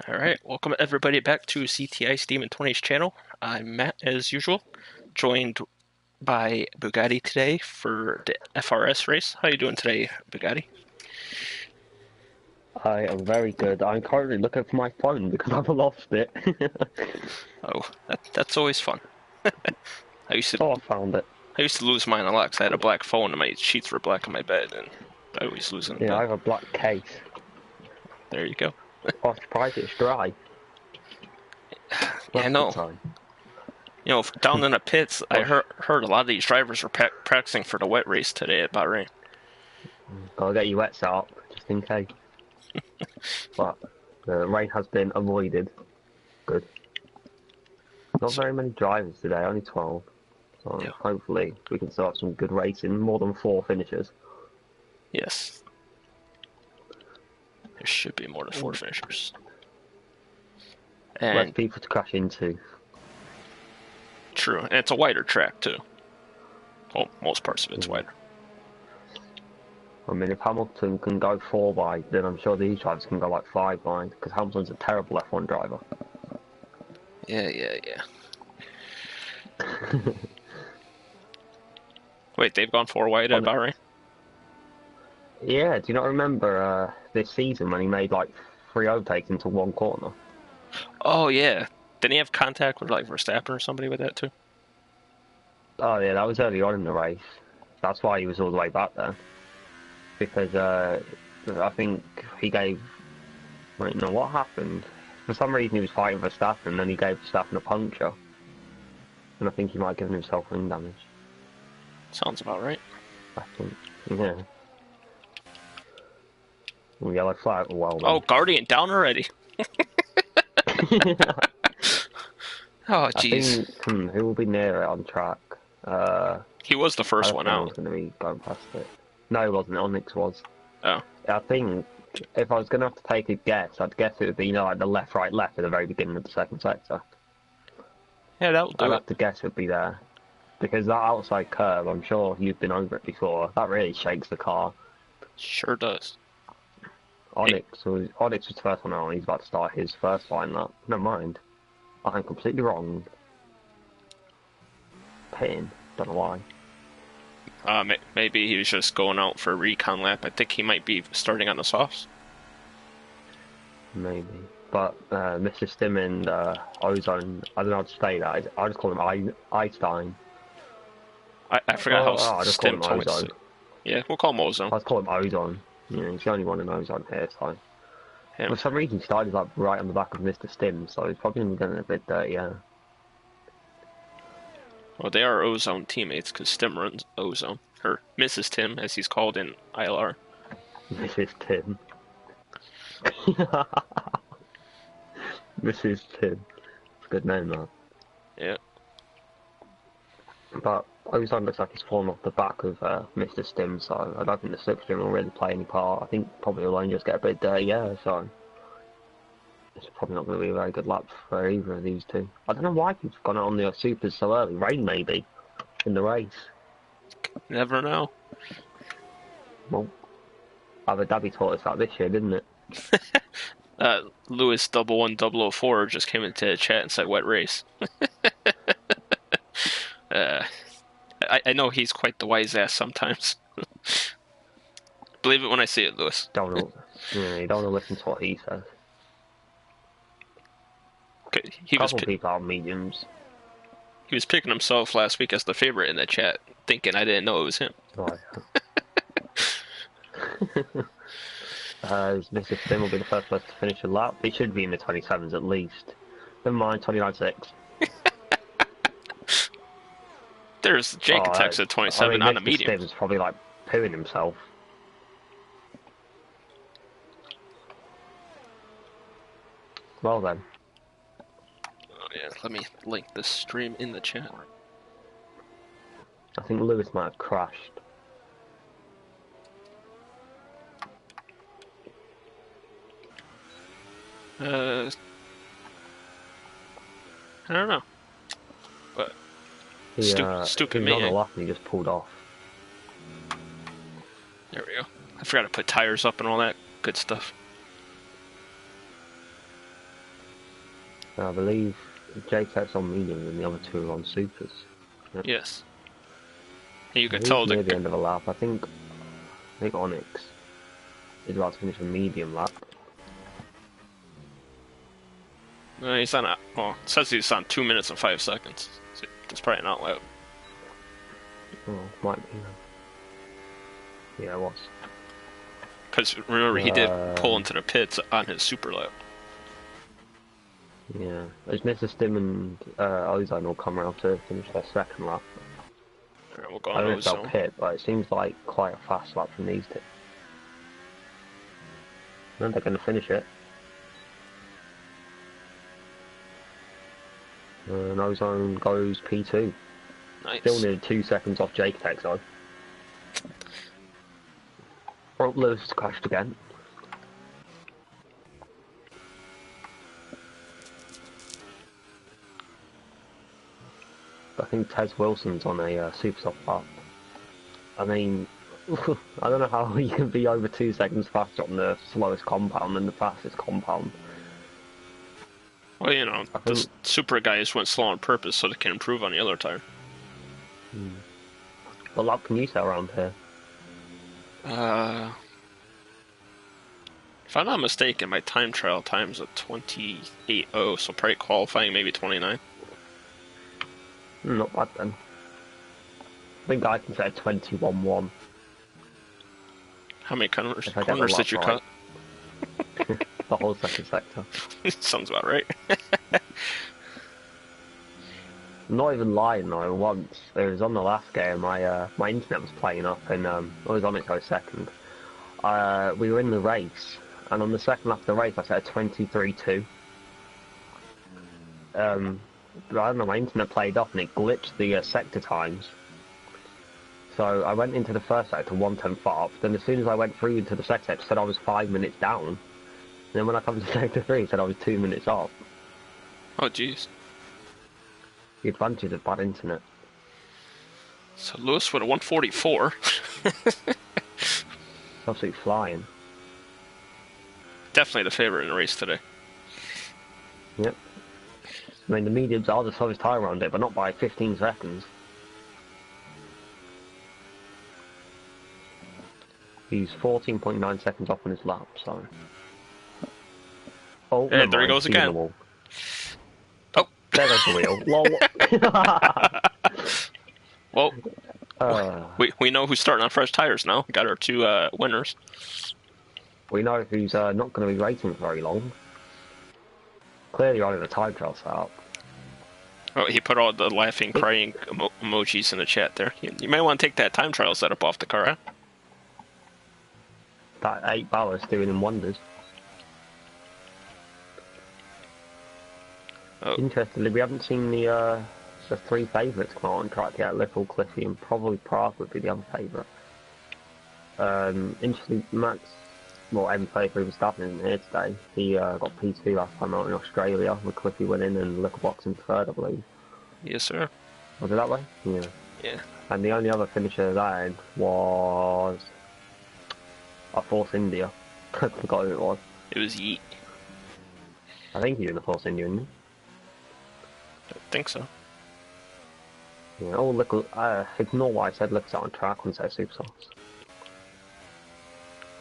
Alright, welcome everybody back to CTI Steam and 20's channel. I'm Matt as usual, joined by Bugatti today for the FRS race. How you doing today, Bugatti? I am very good. I'm currently looking for my phone because I've lost it. Oh, that's always fun. I used to So I found it. I used to lose mine a lot because I had a black phone and my sheets were black on my bed, and I always lose it in Yeah, I bed. have a black case. There you go. I'm surprised it's dry. Yeah, That's a good no. sign. Down in the pits, I Gosh, heard a lot of these drivers were practicing for the wet race today at Bahrain. gotta get your wets out just in case. But the rain has been avoided. Good. Not So, very many drivers today, only 12. So yeah, hopefully we can start some good racing, more than 4 finishes. yes, there should be more than four finishers. Less And people to crash into. true, and it's a wider track too. Well, most parts of it's Mm. wider. I mean, if Hamilton can go 4 wide, then I'm sure these drivers can go like 5 wide, because Hamilton's a terrible F1 driver. Yeah. Wait, they've gone four wide at On, Bahrain? yeah, do you not remember this season when he made like 3 overtakes into one corner? Oh yeah. Didn't he have contact with like Verstappen or somebody with that too? Oh yeah, that was early on in the race. That's why he was all the way back there. Because I think he gave. Wait, no, what happened? For some reason he was fighting Verstappen, and then he gave Verstappen a puncture. And I think he might have given himself ring damage. Sounds about right. I think. Yeah. Yellow flag. Well Oh, then. Guardian down already. Oh I jeez. think who will be near it on track? He was the I first don't one think anyone's out. going to be going past it. No, it wasn't. Onyx was. Oh. I think if I was going to have to take a guess, I'd guess it would be, like the left, right, left at the very beginning of the second sector. Yeah, that'll I'd do it. have to guess it would be there. Because that outside curve, I'm sure you've been over it before, that really shakes the car. Sure does. Hey, Onyx was the first one out, and he's about to start his first line lap. Never mind. I'm completely wrong. Pitting. Don't know why. maybe he was just going out for a recon lap. I think he might be starting on the softs. Maybe. But Mr. Stim and Ozone, I don't know how to say that. I just call him Einstein. I forgot how I just call Stim him told me to say. Ozone. Yeah, we'll call him Ozone. I just call him Ozone. You know, he's the only one who knows on here, so. Him. For some reason, he started like right on the back of Mr. Stim, so he's probably going to be getting a bit dirty, yeah. Well, they are Ozone teammates because Tim runs Ozone. Or Mrs. Tim, as he's called in ILR. Mrs. Tim. Mrs. Tim. It's a good name, that. Yeah. But Ozone looks like he's fallen off the back of Mr. Stim, so I don't think the slipstream will really play any part. I think probably he'll only just get a bit dirty, yeah, so. It's probably not going to be a very good lap for either of these two. I don't know why he's gone on the supers so early. Rain, maybe, in the race. Never know. Well, Abu Dhabi taught us that this year, didn't it? Lewis 11004 just came into the chat and said wet race. uh, I know he's quite the wise ass sometimes. Believe it when I see it, Lewis. You don't want to listen to what he says. He A was couple people are mediums. he was picking himself last week as the favorite in the chat, thinking I didn't know it was him. Right. Mr. Stim will be the first person to finish a lap. He should be in the 27s at least. Never mind, 29.6. There's Jake attacks at 27 on a Mr. medium. Stim's probably like pooing himself. Well then. Oh, yeah, let me link this stream in the chat. I think Lewis might have crashed. I don't know. But stupid he me. was on the left and he just pulled off. There we go. I forgot to put tires up and all that good stuff. I believe JTEC's on medium and the other two are on supers. Yep. Yes. And you I could think tell it's the near the end of a lap. I think Onyx is about to finish a medium lap. he's on well, it says he's on 2 minutes and 5 seconds. So it's probably not loud. Oh, might be. Yeah, it was. Because remember, he did pull into the pits on his super lap. Yeah, as Mr. Stim and Ozone will come around to finish their second lap. Alright, we'll go I on don't know if they'll Ozone. pit, but it seems like quite a fast lap from these two. And they're going to finish it. And Ozone goes P2. Nice. Still near 2 seconds off Jake Tech though. Front Lewis crashed again. I think Tez Wilson's on a super soft lap. I mean, I don't know how you can be over 2 seconds faster on the slowest compound than the fastest compound. Well, you know, the super guys went slow on purpose so they can improve on the other tire. What lap can you set around here? If I'm not mistaken, my time trial time's a 28.0, so probably qualifying maybe 29. Not bad then. I think I can set 21.1. How many corners did you right. cut? The whole second sector. Sounds about right. I'm not even lying though, once, it was on the last game, my internet was playing up and I was on it for a second. We were in the race, and on the second lap of the race I set a 23.2. I don't know, my internet played up and it glitched the sector times. So I went into the first sector 1/10 up, then as soon as I went through into the second sector it said I was 5 minutes down. And then when I come to sector 3 it said I was 2 minutes off. Oh, jeez. The advantage of bad internet. So Lewis with a 144. Absolutely flying. Definitely the favorite in the race today. Yep. I mean, the mediums are the slowest tyre around it, but not by 15 seconds. He's 14.9 seconds off on his lap, so... Oh, hey, there he goes again. The oh. There goes the wheel. Lol. Well, we know who's starting on fresh tires now. We got our two winners. We know who's not going to be racing for very long. Clearly only the time trial setup. Oh, he put all the laughing, crying emojis in the chat there. You may want to take that time trial setup off the car, huh? That 8 ballast doing him wonders. Oh. Interestingly, we haven't seen the 3 favourites come out on track yet. Little, Cliffy, and probably Prague would be the other favourite. Interestingly, Max, well, M33 Verstappen isn't here today. He got P2 last time out in Australia, with Cliffy winning and Little Box in third, I believe. Yes, sir. Was it that way? Yeah. Yeah. And the only other finisher of that end was a Force India. I forgot who it was. It was Yeet. I think he was the Force India, isn't he? I think so. Yeah, oh, look, ignore why I said looks out on track when I say super sauce.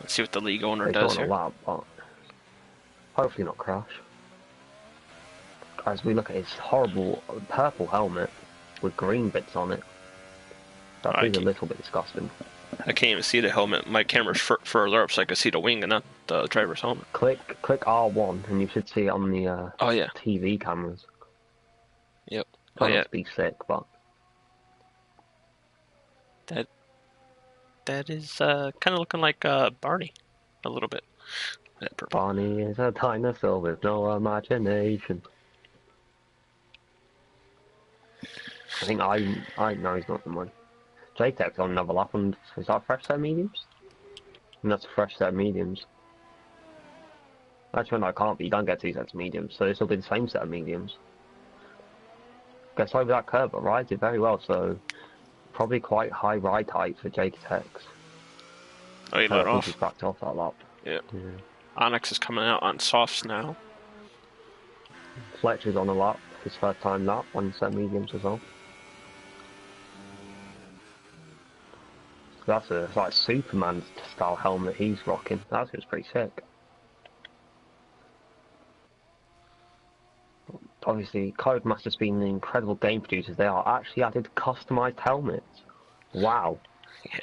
Let's see what the league owner He's does not here. on a lap, but hopefully not crash. As we look at his horrible purple helmet with green bits on it, that is a little bit disgusting. I can't even see the helmet. My camera's further up so I can see the wing and not the driver's helmet. Click R1 and you should see it on the TV cameras. Yep. Try not to be sick, but that is kind of looking like Barney, a little bit. Barney is a dinosaur with no imagination. I think I know he's not the one. JTEC's on another lap, and is that a fresh set of mediums? And that's a fresh set of mediums. Actually, no, it can't be. You don't get 2 sets of mediums, so this will be the same set of mediums. Gets over that curve, but rides it very well, so probably quite high ride height for JTEC's. Oh, he let off. He's backed off that lap. Yeah. Onyx is coming out on softs now. Fletcher's on a lap, his first time lap on set mediums as well. That's a like Superman style helmet he's rocking. That's just pretty sick. Obviously, Codemasters being the incredible game producers they are, actually added customized helmets. Wow.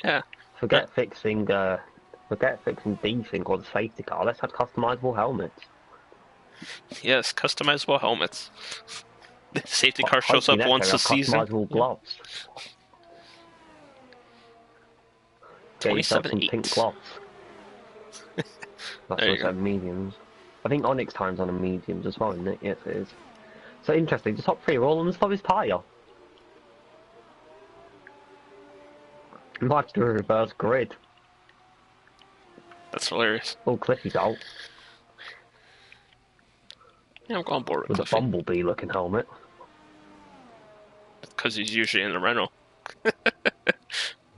Yeah. Forget fixing desync or the safety car. Let's have customizable helmets. Yes, customizable helmets. The safety car shows Hopefully up next once time we a have season. customizable gloves. Get yourself some 27.8. pink gloves. That's There you also go. mediums. I think Onyx Time's on a mediums as well, isn't it? Yes, it is. So interesting. The top three are all on the slowest tyre. We might have to do a reverse grid. That's hilarious. Oh, Cliffy's out Yeah, I'm going board with with a Cliffy. bumblebee looking helmet. Because he's usually in the rental.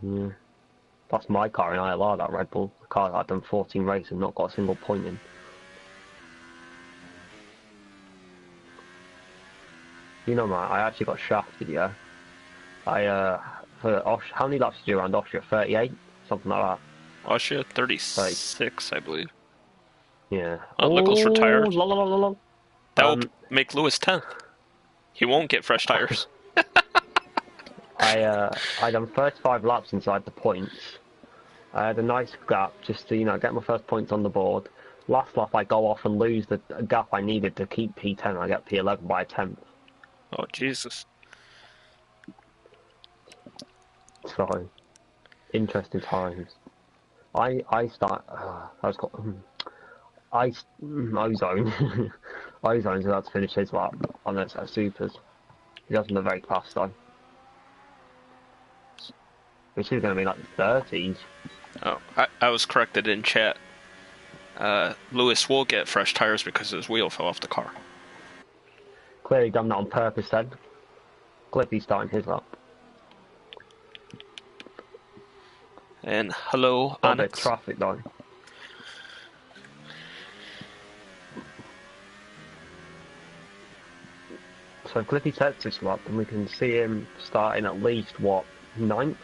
Yeah. That's my car in ILR, that Red Bull. The car that I've done 14 races and not got a single point in. You know, man, I actually got shafted, yeah. How many laps did you do around Austria? 38? Something like that. Austria, 36, I believe. Yeah. Little's retired. La la la la la. That will make Lewis 10th. He won't get fresh tires. I done 35 laps inside the points. I had a nice gap just to, get my first points on the board. Last lap I go off and lose the gap I needed to keep P10. I get P11 by a tenth. Oh, Jesus. So, interesting times. I start. I was called. Ozone. Ozone's about to finish his lap on those supers. He doesn't look very fast though. Which is going to be like the 30s. Oh, I was corrected in chat. Lewis will get fresh tires because his wheel fell off the car. Clearly done that on purpose then. Cliffy's starting his lap. And hello, Got a bit of Onyx. traffic though. So Cliffy sets this lap and we can see him starting at least, what, 9th?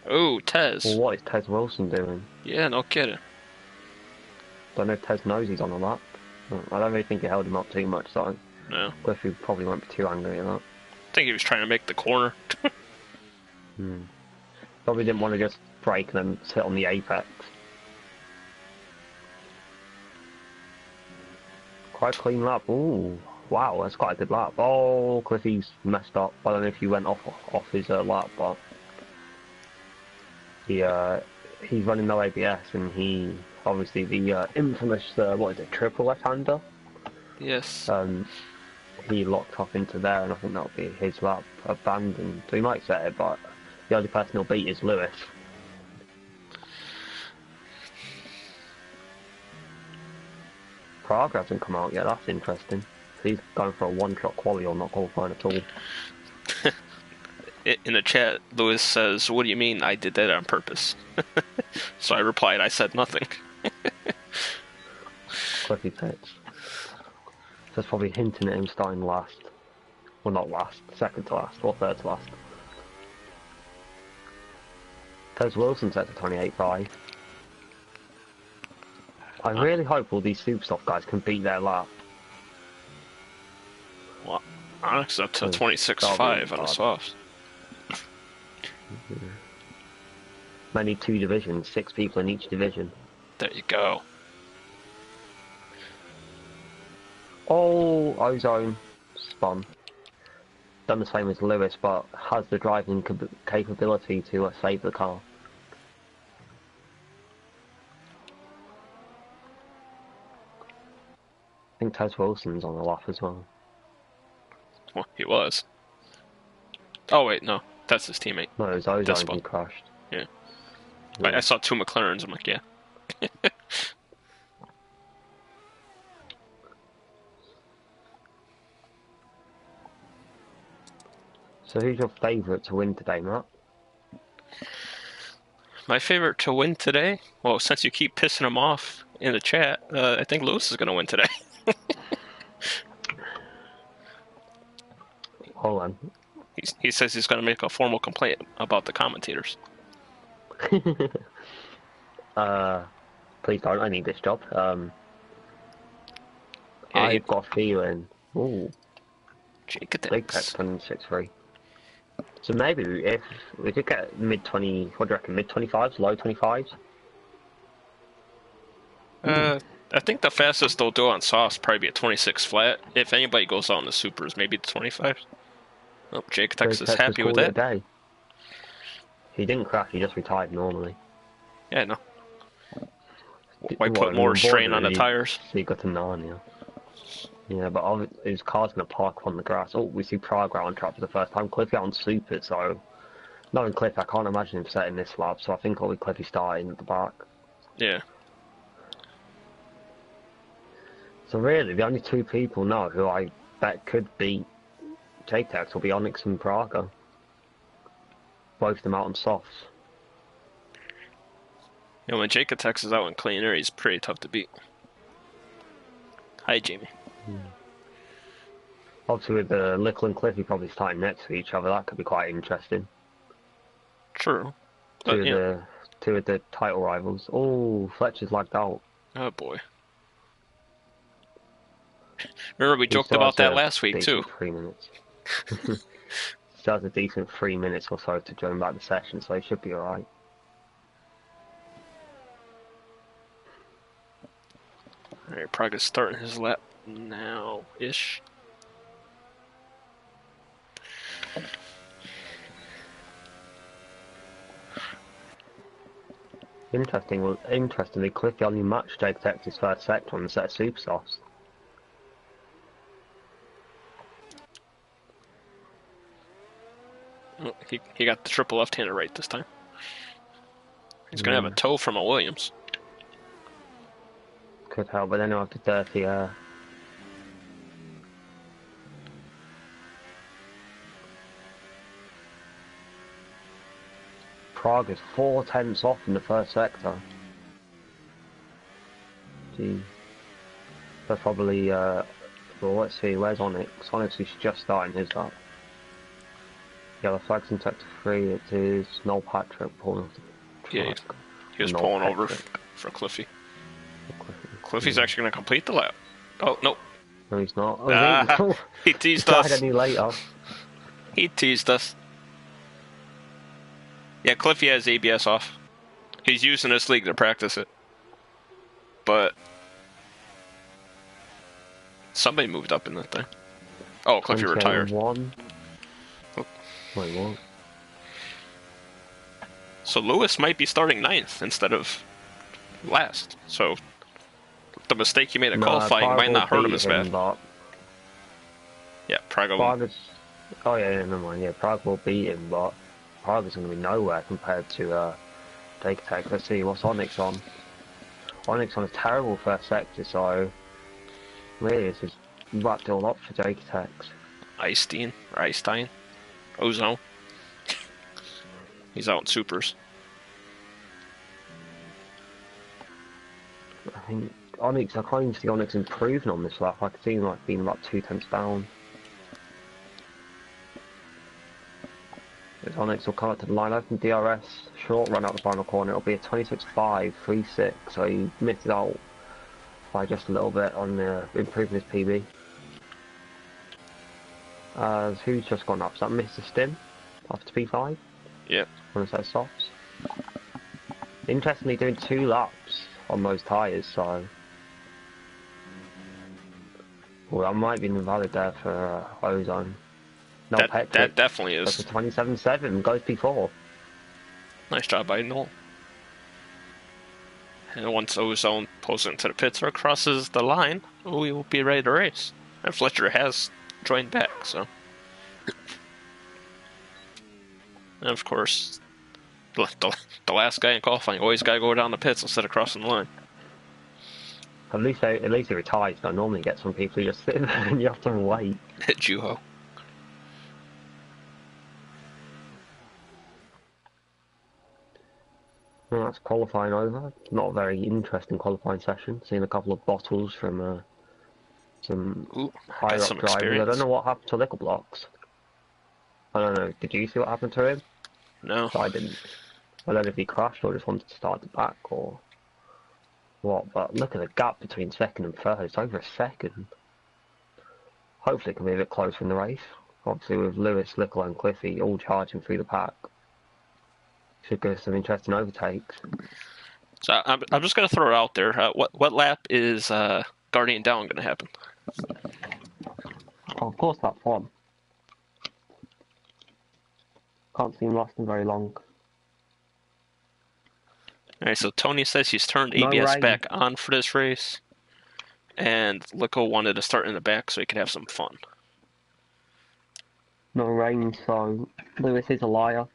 Oh, Tez. Well, what is Tez Wilson doing? Yeah, no kidding. Don't know if Tez knows he's on a lap. I don't really think he held him up too much, so No. Cliffy probably won't be too angry at that. I think he was trying to make the corner. Probably didn't want to just brake and then sit on the apex. Quite a clean lap. Ooh, wow, that's quite a good lap. Oh, Cliffy's messed up. I don't know if he went off his lap, but he's running no ABS, and he obviously the infamous what is it, triple left-hander. Yes. He locked off into there, and I think that'll be his lap abandoned. So he might set it, but the only person he'll beat is Lewis. Prague hasn't come out yet, that's interesting. He's going for a one-shot quali or not qualifying at all. In the chat, Lewis says, "What do you mean I did that on purpose?" So I replied, "I said nothing." Cliffy pits. So that's probably hinting at him starting last. Well, not last, second to last, or third to last. Tez Wilson set to 28.5. I really hope all these Supersoft guys can beat their lap. Well, Onyx up to 26.5 on a soft. They need 2 divisions, 6 people in each division. There you go. Oh, Ozone spun. Done the same as Lewis, but has the driving capability to save the car. I think Tez Wilson's on the lap as well. Well, he was. Oh wait, no, that's his teammate. No, it was Ozone who crashed. Yeah. I saw 2 McLarens. I'm like, yeah. So who's your favourite to win today, Matt? My favorite to win today? Well, since you keep pissing him off in the chat, I think Lewis is going to win today. Hold on. He says he's going to make a formal complaint about the commentators. uh, please don't. I need this job. Yeah, I've got a feeling. Ooh, Jake big text attacks. 26-3. So maybe if we could get mid-20, what do you reckon? Mid-25s, low 25s? I think the fastest they'll do on softs probably be a 26 flat. If anybody goes on the supers, maybe the 25. Oh, Jake Tex Big is text has happy with called it a that. day. He didn't crash, he just retired normally. Yeah, no. Why What, put I mean, more on board strain with on it, the tires? so he got to Narnia. Yeah, but his car's going to park on the grass. Oh, we see Prague out on track for the first time. Cliffy out on super, so knowing Cliff, I can't imagine him setting this lap, so I think it'll be Cliffy starting at the back. Yeah. So really, the only two people now who I bet could beat JTEX will be Onyx and Praga. Both of them out on softs. You know, when Jake Tex is out in clean air, he's pretty tough to beat. Hi, Jamie. Obviously, with Little and Cliffy probably starting next to each other, that could be quite interesting. True. Two But, of you know, the title rivals. Oh, Fletcher's lagged out. oh boy. Remember, we He joked still about has that a last week, too. decent 3 minutes. Still has a decent 3 minutes or so to join back the session, so he should be alright. Alright, Prague is starting his lap now-ish. Interestingly, Cliffy only matched Jake Tex's first sector on the set of super softs. Oh, he got the triple left-handed right this time. He's going to have a toe from a Williams. Could help, but then he'll have to dirty Prague is 4 tenths off in the first sector. Gee. They're probably, well, let's see, where's Onyx? Onyx is just starting his up. Yellow flags in sector 3, it is Noel Patrick pulling off the Yeah, track. he was Noel pulling over Patrick. for Cliffy. Cliffy's actually going to complete the lap. Oh, no. No, he's not. Oh, He teased he died us. any later. He teased us. Yeah, Cliffy has ABS off. He's using this league to practice it. But somebody moved up in that thing. Oh, Cliffy retired. One. Oh. Wait, what? So Lewis might be starting 9th instead of last. So the mistake he made at qualifying might not hurt him as bad. Yeah, Prague will. Oh yeah, never mind. Yeah, Prague will beat him, but Prague is going to be nowhere compared to Jake Tech. Let's see, what's Onyx on? Onyx on a terrible first sector, so really it's just wrapped it all up for Jake Tech. Einstein. Ozone. He's out in supers. I think Onyx, I can't even see Onyx improving on this lap. I could see him like being about 2 tenths down. As Onyx will come up to the line, open DRS, short run out the final corner. It'll be a 26.5, 3.6, so he missed out by just a little bit on improving his PB. Who's just gone up? Is that Mr. Stim after P5? Yep. On a set of softs. Interestingly, doing 2 laps on those tyres, so. Well, that might be invalid there for Ozone. No, that definitely is. That's a 27.7, goes P4. Nice job by Noel. And once Ozone pulls into the pits or crosses the line, we will be ready to race. And Fletcher has joined back, so. And of course, the last guy in qualifying always got to go down the pits instead of crossing the line. At least he retires, but I normally get some people who just sit there and you have to wait. Juho. Well, that's qualifying over. Not a very interesting qualifying session. Seeing a couple of bottles from some higher up drivers. I don't know what happened to liquor blocks. I don't know. Did you see what happened to him? No. I didn't. I don't know if he crashed or just wanted to start the back or what. But look at the gap between second and third. It's over a second. Hopefully, it can be a bit closer in the race. Obviously, with Lewis, Little, and Cliffy all charging through the pack, should give us some interesting overtakes. So I'm just gonna throw it out there. What lap is Guardian Down gonna happen? Oh, of course, that's one. Can't see him lasting very long. All right. So Tony says he's turned No ABS rain. back on for this race, and Lico wanted to start in the back so he could have some fun. No rain, so Lewis is a liar.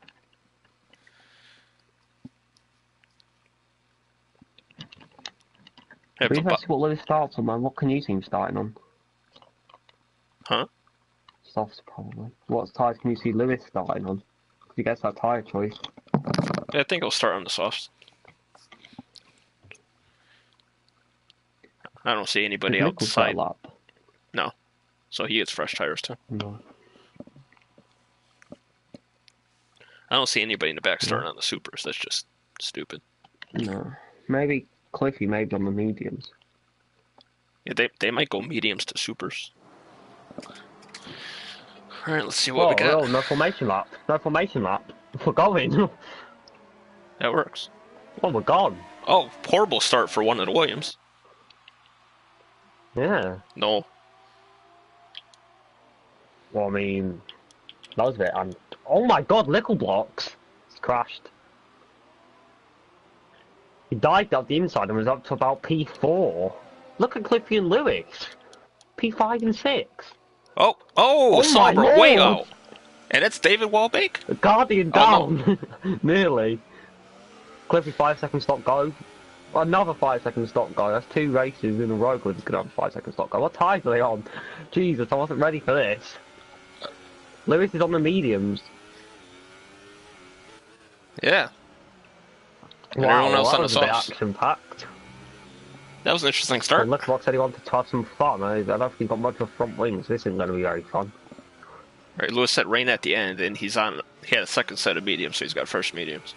Have But a if I see what Lewis starts on, man, what can you see him starting on? Huh? Softs, probably. What tyres can you see Lewis starting on? Because he gets that tyre choice. I think he'll start on the softs. I don't see anybody Does Nichols get a outside. lap? No. So he gets fresh tires too. No. I don't see anybody in the back starting on the supers. That's just stupid. No. Maybe Cliffy, maybe on the mediums. Yeah, they might go mediums to supers. All right, let's see what we got. Oh, no formation lap. No formation lap. We're going. That works. Oh, we're gone. Oh, horrible start for one of the Williams. Yeah. No. Well, I mean, that was a bit. And oh my God, Little Blocks. It's crashed. He dived out the inside and was up to about P4. Look at Cliffy and Lewis. P5 and 6. Oh, my Sauber Lord. way out. And it's David Walbeck? The Guardian down. No. Nearly. Cliffy 5 second stop go. Another 5 second stop go. That's 2 races in a row. Cliffy's gonna have a 5 second stop go. What tyres are they on? Jesus, I wasn't ready for this. Lewis is on the mediums. Yeah. And Wow, everyone else that on the was a bit softs. action-packed. That was an interesting start. Look, Rock said he wanted to have some fun. I don't think he got much of front wings. This isn't going to be very fun. Right, Lewis said rain at the end, and he had a second set of mediums, so he's got first mediums.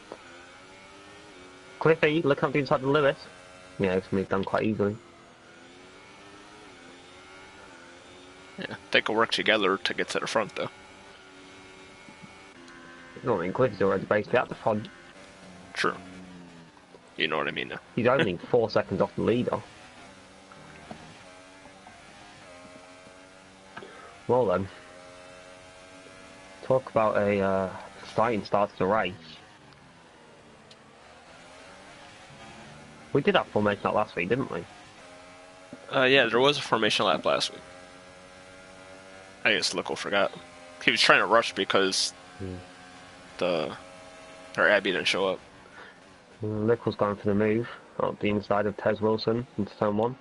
Cliffy, look up the inside of Lewis. Yeah, it's going to be done quite easily. Yeah, they could work together to get to the front, though. No, I mean, Cliffy's already basically at the front. True. You know what I mean now. He's only 4 seconds off the leader. Well then, talk about a exciting start to the race. We did have formation lap last week, didn't we? Yeah, there was a formation lap last week. I guess Lico forgot. He was trying to rush because Abby didn't show up. Lickle's going for the move up the inside of Tez Wilson into turn 1.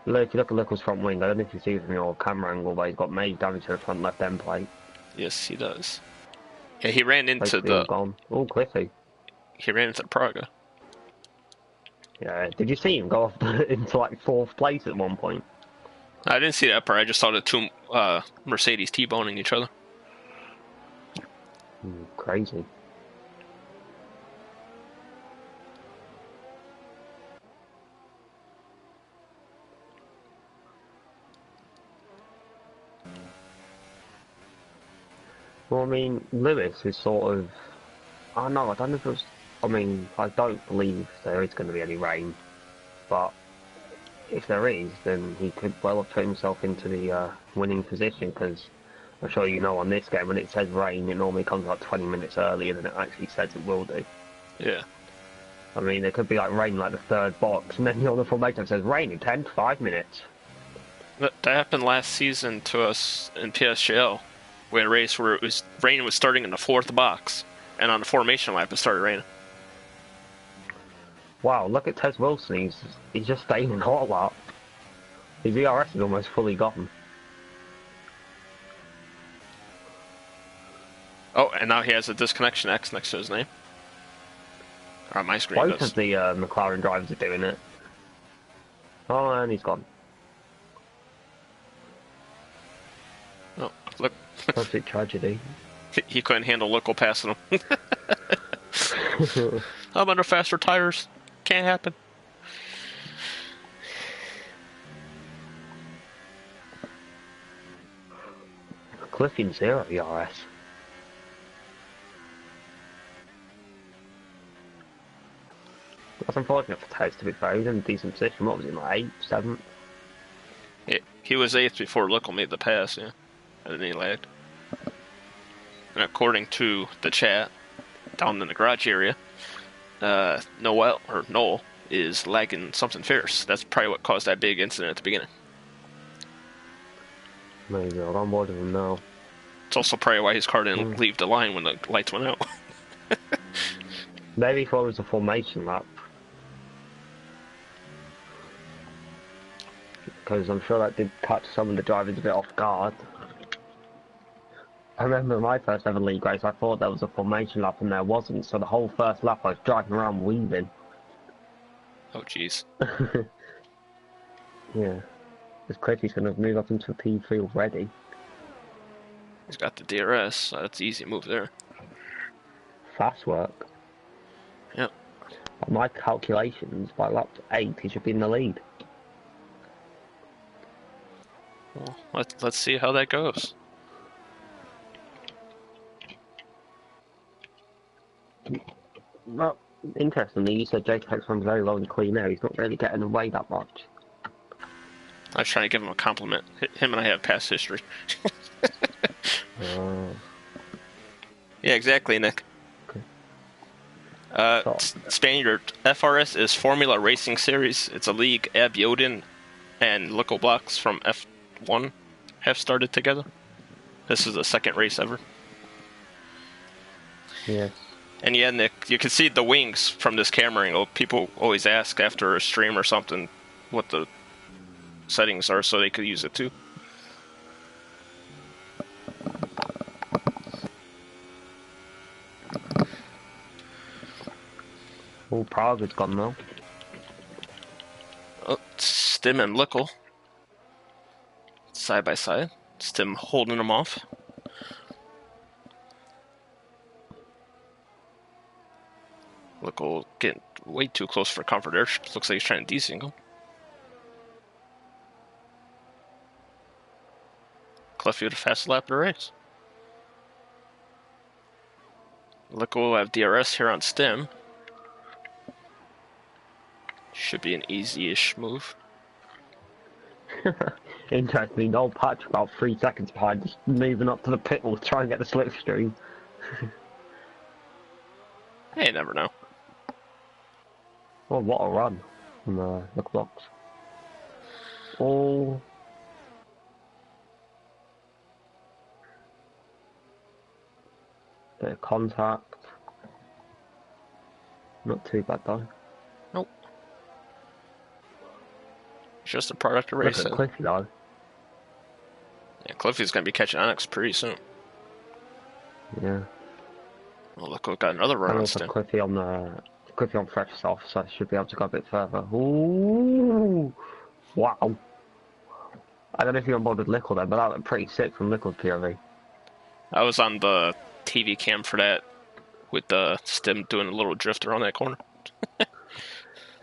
Look, if you look at Lickle's front wing, I don't know if you see it from your camera angle, but he's got major damage to the front left end plate. Yes, he does. Yeah, he ran into Basically all gone. Oh, Cliffy. He ran into Praga. Yeah, did you see him go off into like 4th place at one point? I didn't see that part. I just saw the two Mercedes T-boning each other. Crazy. Well, I mean, Lewis is sort of... I don't know, I don't know if it was... I mean, I don't believe there is going to be any rain, but if there is, then he could well have put himself into the winning position, because I'm sure you know on this game, when it says rain, it normally comes like 20 minutes earlier than it actually says it will do. Yeah. I mean, there could be like rain like the 3rd box, and then on the formation it says rain in 10 to 5 minutes. That happened last season to us in PSGL. We had a race where rain was starting in the 4th box, and on the formation lap it started raining. Wow, look at Tez Wilson, he's just staying in hot lap. His ERS is almost fully gone. Oh, and now he has a disconnection X next to his name. Or on my screen Both does. of the McLaren drivers are doing it. Oh, and he's gone. Oh, look. Absolute tragedy. He couldn't handle local passing him. I'm under faster tires. Can't happen. Cliffy and zero ERS. That's unfortunate for Tez, to be fair. He's in a decent position. What was it, like 8th, 7th? He was 8th before Lickle made the pass, yeah. And then he lagged. And according to the chat, down in the garage area, Noel is lagging something fierce. That's probably what caused that big incident at the beginning. Maybe, I'm on board with him now. It's also probably why his car didn't leave the line when the lights went out. Maybe if it was a formation lap. Because I'm sure that did catch some of the drivers a bit off guard. I remember my first ever league race, I thought there was a formation lap and there wasn't, so the whole first lap I was driving around weaving. Oh, jeez. Yeah. This Cliffy's going to move up into a P3 already. He's got the DRS, so that's an easy move there. Fast work. Yep. By my calculations, by lap 8, he should be in the lead. Well, let's see how that goes. Well, interestingly, you said JPEG's runs very well in clean air. He's not really getting away that much. I was trying to give him a compliment. Him and I have past history. Yeah, exactly, Nick. Okay. Spaniard, FRS is Formula Racing Series. It's a league Ab Yoden and Lickle Blocks from F1 have started together. This is the second race ever. Yeah. And yeah, Nick, you can see the wings from this camera angle. People always ask after a stream or something what the settings are so they could use it too. Oh, Prague's gone now. Oh, Stim and Lickle. Side by side. Stim holding them off. Lickle getting way too close for comfort there. Looks like he's trying to de-single. Cliffy with a fast lap of the race. Lickle will have DRS here on Stim. Should be an easy-ish move. Interestingly, Noel Patch about 3 seconds behind, just moving up to the pit wall to try and get the slipstream. Hey, you never know. Oh, what a run from the blocks. Oh. Bit of contact. Not too bad though. Nope. It's just a product of Look racing. at Cliffy though. Yeah, Cliffy's going to be catching Onyx pretty soon. Yeah. Oh, look, we've got another run And on also Stim. Cliffy on fresh soft, so I should be able to go a bit further. Ooh. Wow. I don't know if you're on board with Lickle there, but that looked pretty sick from Lickle's POV. I was on the TV cam for that with the Stim doing a little drift around that corner.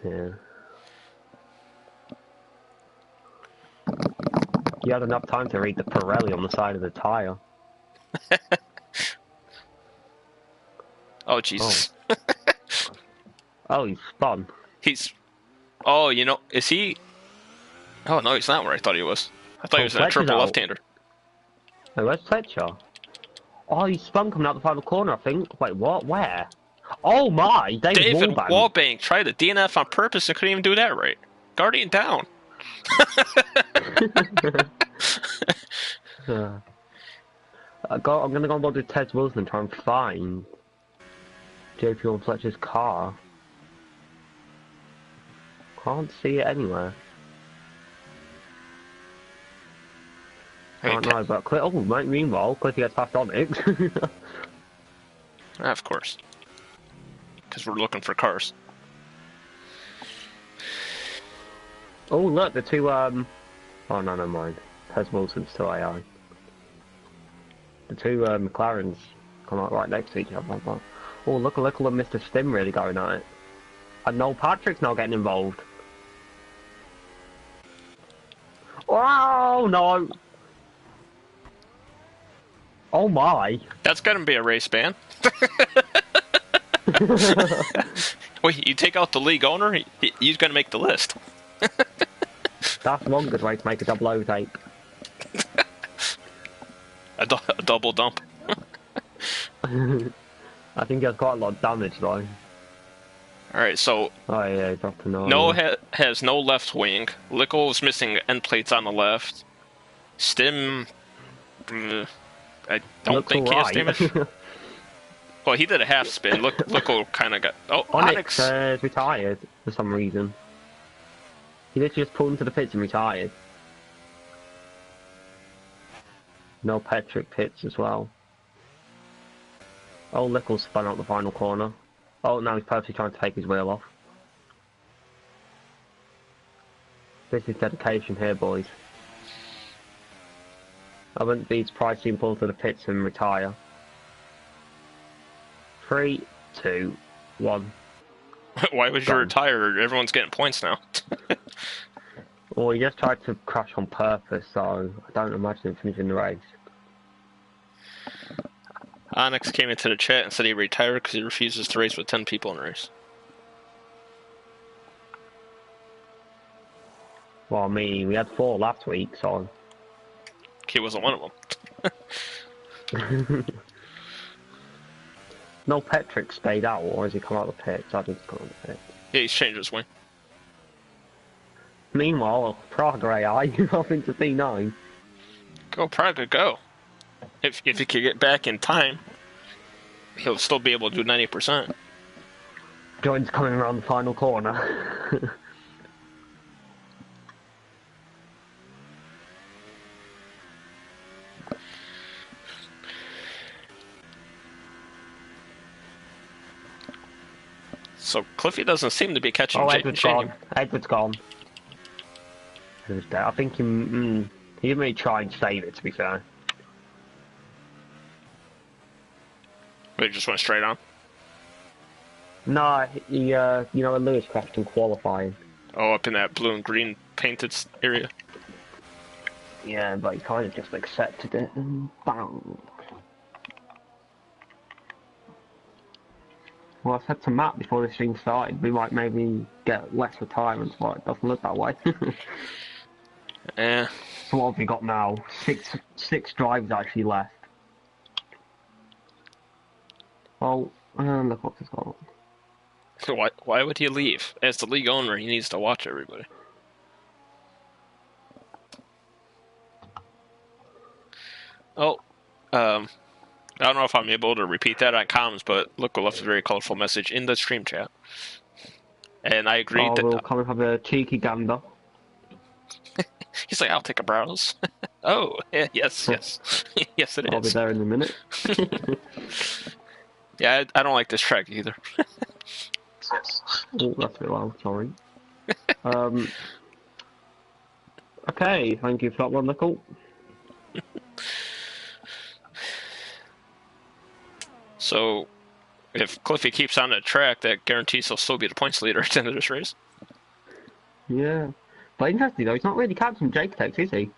Yeah. You had enough time to read the Pirelli on the side of the tyre. Oh, Jesus. Oh, he's spun. He's... Oh, you know, is he... Oh, no, he's not where I thought he was. I thought he was in a Fletcher's triple out. left-hander. Hey, where's Fletcher? Oh, he spun coming out the final corner, I think. Wait, what? Where? Oh my! David Wallbank. Wallbank tried to DNF on purpose and couldn't even do that right. Guardian down. I'm going to go on board with Ted Wilson and try and find JP and Fletcher's car. Can't see it anywhere. Can't know, but meanwhile, Cliffy gets past Onyx. Of course. Because we're looking for cars. Oh, look, the two, oh, no, never mind. Ted Wilson's still AI. The two McLarens come out right next to each other. But, oh, look at Mr. Stim really going at it. And Noel Patrick's not getting involved. Oh, no! Oh my! That's gonna be a race ban. Wait, you take out the league owner, he's gonna make the list. That's one good way to make a double overtake. A double dump. I think he has quite a lot of damage though. Alright, so Oh yeah, he dropped a no. Noah has no left wing. Lickle's missing end plates on the left. Stim, I don't Looks think he has alright. damage. Well, he did a half spin. Lickle kind of got... Oh, Onyx is retired for some reason. He literally just pulled into the pits and retired. No Petrick pits as well. Oh, Lickle's spun out the final corner. Oh, now he's purposely trying to take his wheel off. This is dedication here, boys. I wouldn't be surprised to see him pull to the pits and retire. 3, 2, 1. Why would you retire? Everyone's getting points now. Well, he just tried to crash on purpose, so I don't imagine him finishing the race. Onyx came into the chat and said he retired because he refuses to race with 10 people in a race. Well, I mean, we had 4 last week, so... He wasn't one of them. No Petrick stayed out, or has he come out of the pits? I think he's come out of the pits. Yeah, he's changed his wing. Meanwhile, Prague AI off into P9. Go Praga, go. If he could get back in time, he'll still be able to do 90%. Join's coming around the final corner. So Cliffy doesn't seem to be catching Edward's gone. Edward's gone. Who's dead? I think he didn't really try and save it, to be fair. He just went straight on. No, he, you know, when Lewis crashed in qualifying. Oh, up in that blue and green painted area. Yeah, but he kind of just accepted it and bang. Well, I said to Matt before this thing started, we might maybe get less retirements, but it doesn't look that way. Yeah. So what have we got now? Six drivers actually left. Oh, look what this got. So why would he leave? As the league owner, he needs to watch everybody. Oh, I don't know if I'm able to repeat that on comms, but look, we left a very colorful message in the stream chat. And I agreed that... we'll come and have a cheeky gander. He's like, I'll take a browse. Oh, yeah, yes. Yes, it is. I'll be there in a minute. Yeah, I don't like this track either. Oh, that's a bit loud, sorry. Okay, thank you for that one, Nicole. So, if Cliffy keeps on that track, that guarantees he'll still be the points leader at the end of this race. Yeah. But interesting though, he's not really catching Jake Tex, is he?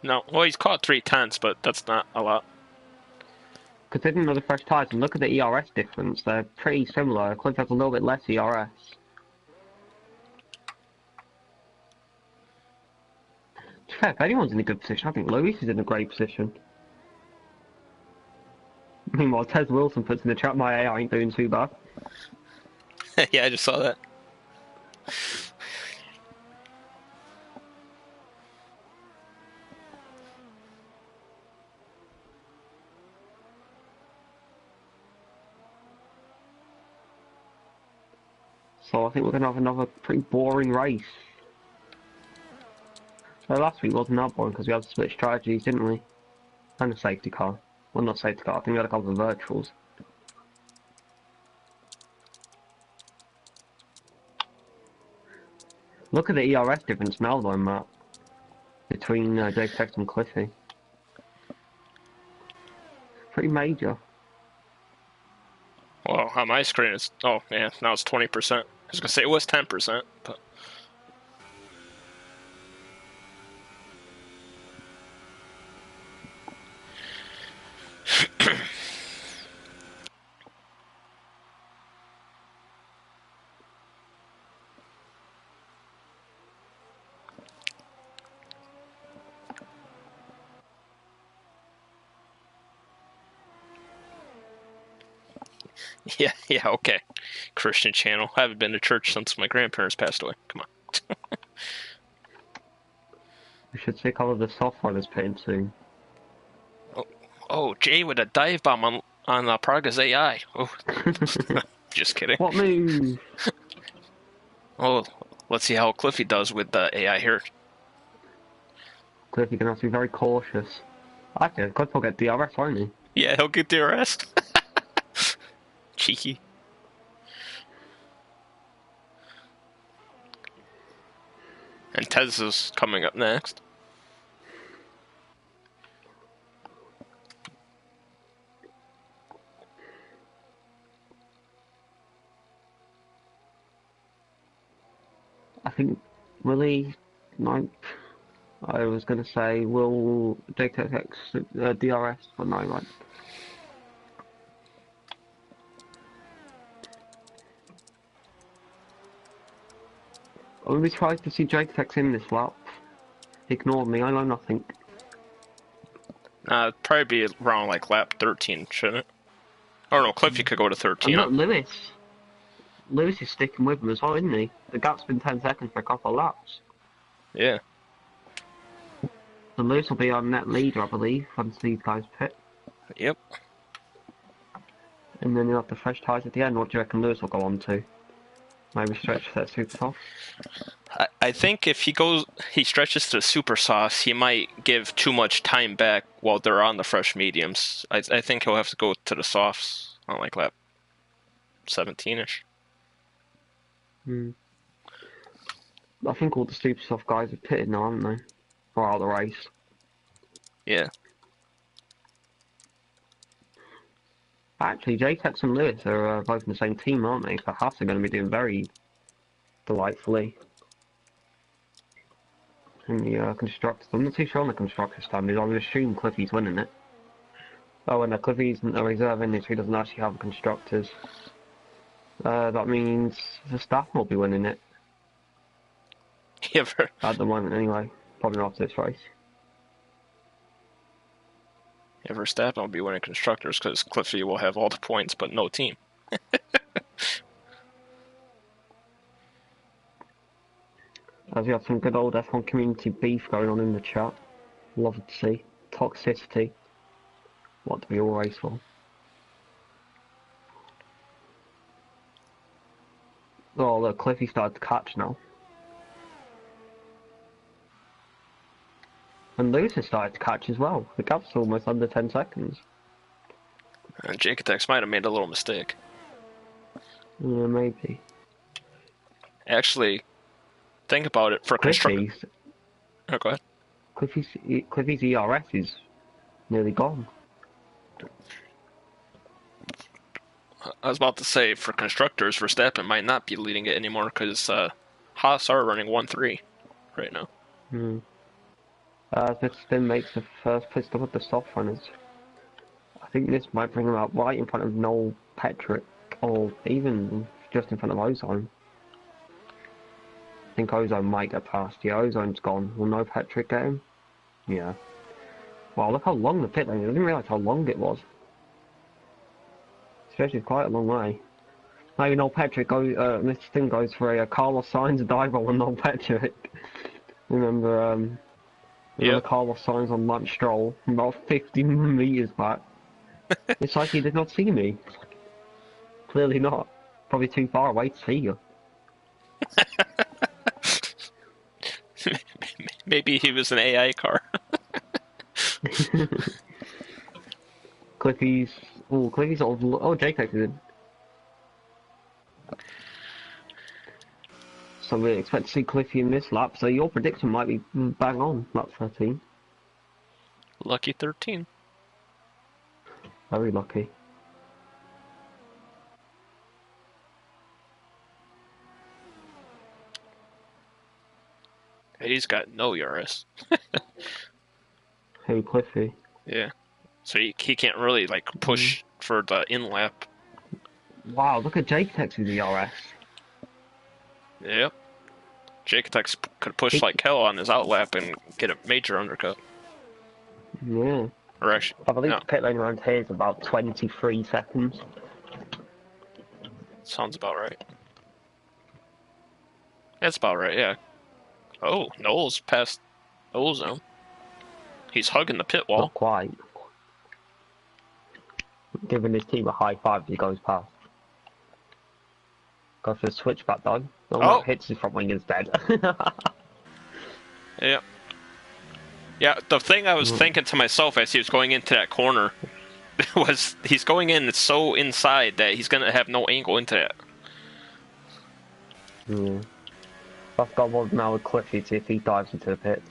No, well, he's caught 3/10, but that's not a lot. Considering the fresh tyres, and look at the ERS difference, they're pretty similar. Cliff has a little bit less ERS. To be fair, if anyone's in a good position, I think Lewis is in a great position. Meanwhile, Tez Wilson puts in the chat, my AI ain't doing too bad. Yeah, I just saw that. So I think we're going to have another pretty boring race. So last week wasn't that boring because we had to split strategies, didn't we? And a safety car. Well, not safety car, I think we had a couple of virtuals. Look at the ERS difference now though, Matt. Between Jake Tex and Cliffy. Pretty major. Well, on my screen it's yeah, now it's 20%. I was gonna say it was 10%, but yeah, okay. Christian channel. I haven't been to church since my grandparents passed away. Come on. We should take all of the software that's paid soon. Oh, Jay with a dive bomb on Praga's AI. Oh, just kidding. What move? Oh, let's see how Cliffy does with the AI here. Cliff, you're gonna have to be very cautious. Actually, Cliff will get DRS, won't he? Yeah, he'll get the arrest. Cheeky. And Tez is coming up next. I think, will he? No. I was gonna say, will JKX DRS, but no, right. I would be surprised to see JKX in this lap. Ignore me, I know nothing. Probably be around like lap 13, shouldn't it? Oh no, Cliffy could go to 13. And look, Lewis. Lewis is sticking with him as well, isn't he? The gap's been 10 seconds for a couple of laps. Yeah. So Lewis will be our net leader, I believe, once these guys pit. Yep. And then you'll have the fresh tyres at the end. What do you reckon Lewis will go on to? Maybe stretch that super soft? I think if he stretches to the super sauce, he might give too much time back while they're on the fresh mediums. I think he'll have to go to the softs on like lap 17-ish. I think all the super soft guys have pitted now, haven't they? Or out of the race. Yeah. Actually, JTEX and Lewis are both in the same team, aren't they? So Haas are going to be doing very delightfully in the constructors. I'm not too sure on the constructor standard. I would assume Cliffy's winning it. Oh, and Cliffy's a reserve in this, he doesn't actually have constructors. That means Verstappen will be winning it. Yeah, At the moment, anyway. Probably not after this race. Verstappen will be winning constructors because Cliffy will have all the points but no team. As we have some good old F1 community beef going on in the chat. Love to see. Toxicity. What do we all race for? Oh, look, Cliffy started to catch now. And Lewis has started to catch as well. The gap's almost under 10 seconds. And Jaketex might have made a little mistake. Yeah, maybe. Actually, think about it for constructors. Oh, go ahead. Cliffy's ERS is nearly gone. I was about to say, for constructors, Verstappen might not be leading it anymore because Haas are running 1-3 right now. This then makes the first pit stop with the soft runners. I think this might bring him up right in front of Noel Patrick, or even just in front of Ozone. I think Ozone might get past. Yeah, Ozone's gone. Will Noel Patrick get him? Yeah. Wow, look how long the pit lane is. I didn't realise how long it was. It's quite a long way. Maybe Noel Patrick goes, this thing goes for a Carlos Sainz dive on Noel Patrick. Remember, Carlos Sainz on Lance Stroll from about 50 metres back. It's like he did not see me. Clearly not. Probably too far away to see you. Maybe he was an AI car. Cliffy's old. Oh, JK is in. So we expect to see Cliffy in this lap. So your prediction might be bang on, lap 13. Lucky 13. Very lucky. He's got no ERS. Who, Cliffy? Yeah. So he can't really like push for the in lap. Wow, look at Jake Tex with the ERS. Yep. Jaketex could push He, like hell on his out lap and get a major undercut. yeah. Or actually, I believe no. the pit lane around here is about 23 seconds. Sounds about right. That's about right, yeah. Oh, Noel's past Noel's zone. He's hugging the pit wall. Not quite. Giving his team a high five as he goes past. Goes for a switchback though. Oh no, Oh! hits his front wing instead. Yeah. Yeah, the thing I was thinking to myself as he was going into that corner was he's going in so inside that he's going to have no angle into that. Yeah. I've got one now with Cliffy to see if he dives into the pits.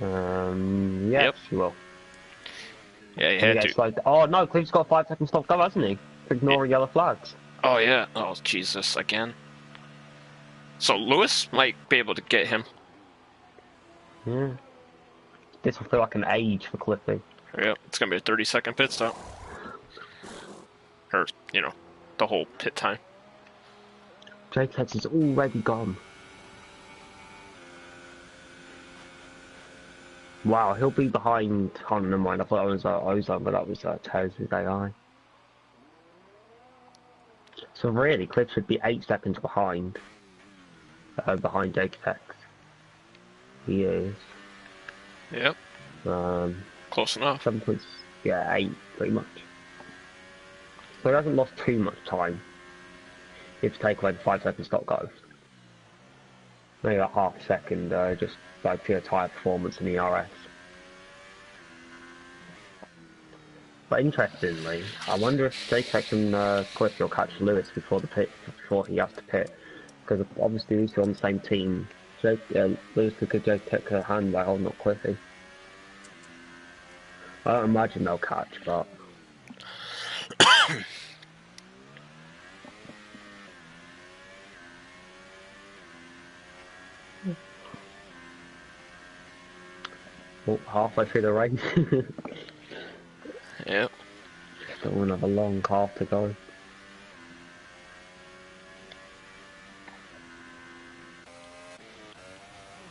Yes, Yep. he will. Yeah, he had to. Slowed. Oh no, Cliff's got a 5 second stop go, hasn't he? Ignore yellow flags. Oh, yeah. Oh, Jesus, again. So Lewis might be able to get him. Yeah. This will feel like an age for Cliffy. Yep, it's going to be a 30-second pit stop. Or, you know, the whole pit time. Jake Tex is already gone. Wow, he'll be behind. Oh, never mind. I thought it was Ozone, but that was Tez with AI. So really, Cliff should be 8 seconds behind. Behind Jake Tex. He is. Yep. Close enough. 7 points. Yeah, 8 pretty much. So he hasn't lost too much time. If you take away the 5 second stop go. Maybe about half a second, just like pure tyre performance in the ERS. But interestingly, I wonder if J-Tech and Cliff will catch Lewis before he has to pit. Because obviously these two are on the same team. Lewis could give J-Tech a hand by holding up Cliffy. I don't imagine they'll catch, but... Oh, halfway through the race. Yep. Still another long half to go.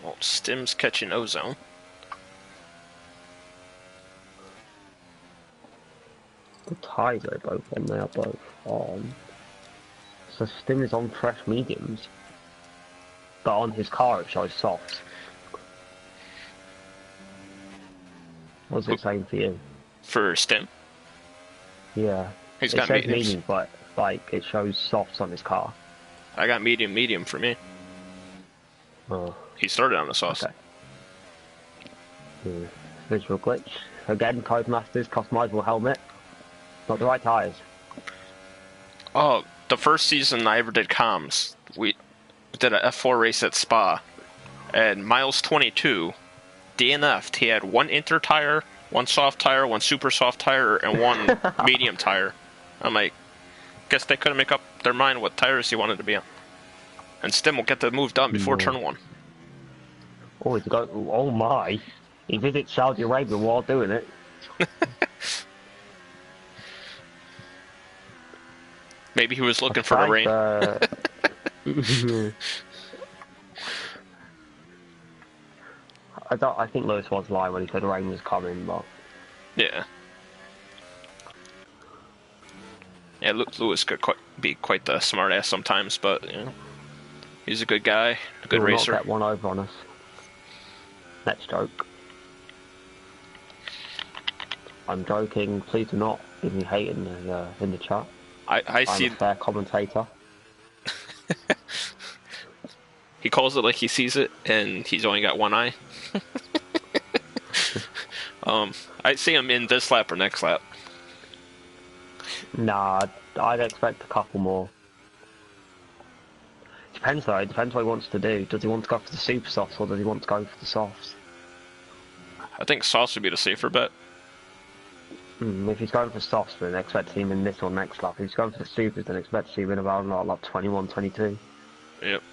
Well, Stim's catching Ozone. The ties are both on, they are both on. So Stim is on fresh mediums. But on his car it shows softs. What's it saying for you? For Stim? Yeah. He's It got says mediums. medium, but like it shows softs on his car. I got medium for me. Oh, He started on the sauce. okay. Visual glitch. Again, Codemasters, customizable helmet. Not the right tyres. Oh, the first season I ever did comms, we did a F4 race at Spa. And miles 22, DNF'd. He had one inter tire, one soft tire, one super soft tire, and one medium tire. I'm like, guess they couldn't make up their mind what tires he wanted to be on. And Stim will get the move done before turn 1. Oh, he's got. Oh my! He visits Saudi Arabia while doing it. Maybe he was looking for the rain. I think Lewis was lying when he said rain was coming, but Yeah. Yeah, Lewis could be quite the smart ass sometimes, but you know, he's a good guy, a good he will racer. not get one over on us. Let's joke. I'm joking. Please do not give me hate in the chat. I I'm see. a fair commentator. He calls it like he sees it, and he's only got one eye. I see him in this lap or next lap. Nah, I'd expect a couple more. Depends though. It depends what he wants to do. Does he want to go for the super softs or does he want to go for the softs? I think Sauce would be the safer bet. If he's going for softs, then expect to see him in this or next lap. If he's going for the supers, then expect to see him in around like 21, 22. Yep.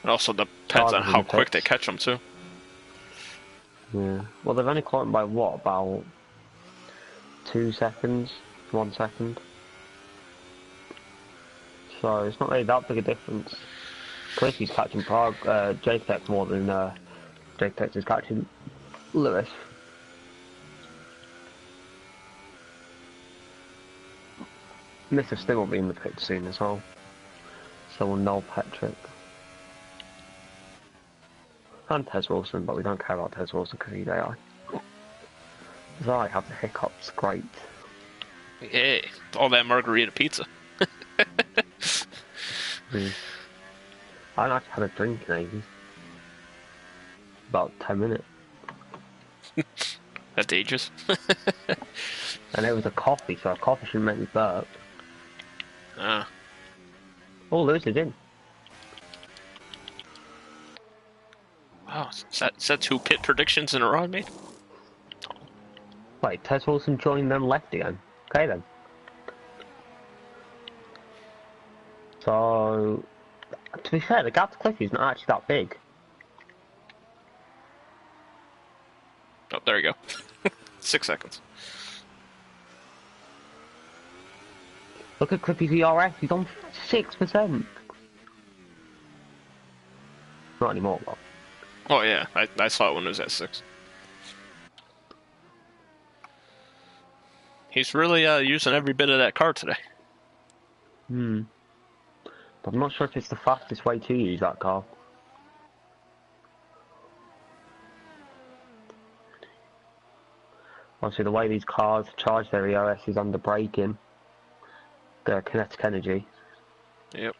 It also depends on Chargers in how the quick they pits. catch them too. Yeah. Well, they've only caught him by what? About 2 seconds, 1 second. So it's not really that big a difference. Cliffy's catching JTech more than JTech is catching Lewis. Mr. Still will be in the pit soon as well. So will Noel Patrick. And Tez Wilson, but we don't care about Tez Wilson because he's AI. As I have the hiccups, great. Hey, all that margarita pizza. I haven't actually had a drink in ages. About 10 minutes. That's dangerous. And it was a coffee, so a coffee shouldn't make me burp. Ah. Oh, Lewis is in. Wow, is that 2 pit predictions in a row, mate? Wait, Tez Wilson joined them left again. Okay then. So, to be fair, the gap to Cliffy is not actually that big. Oh, there you go. 6 seconds. Look at Cliffy's ERS, he's on 6%. Not anymore, though. Oh yeah, I saw it when it was at 6. He's really using every bit of that car today. But I'm not sure if it's the fastest way to use that car. Obviously, the way these cars charge their ERS is under braking, the kinetic energy. Yep.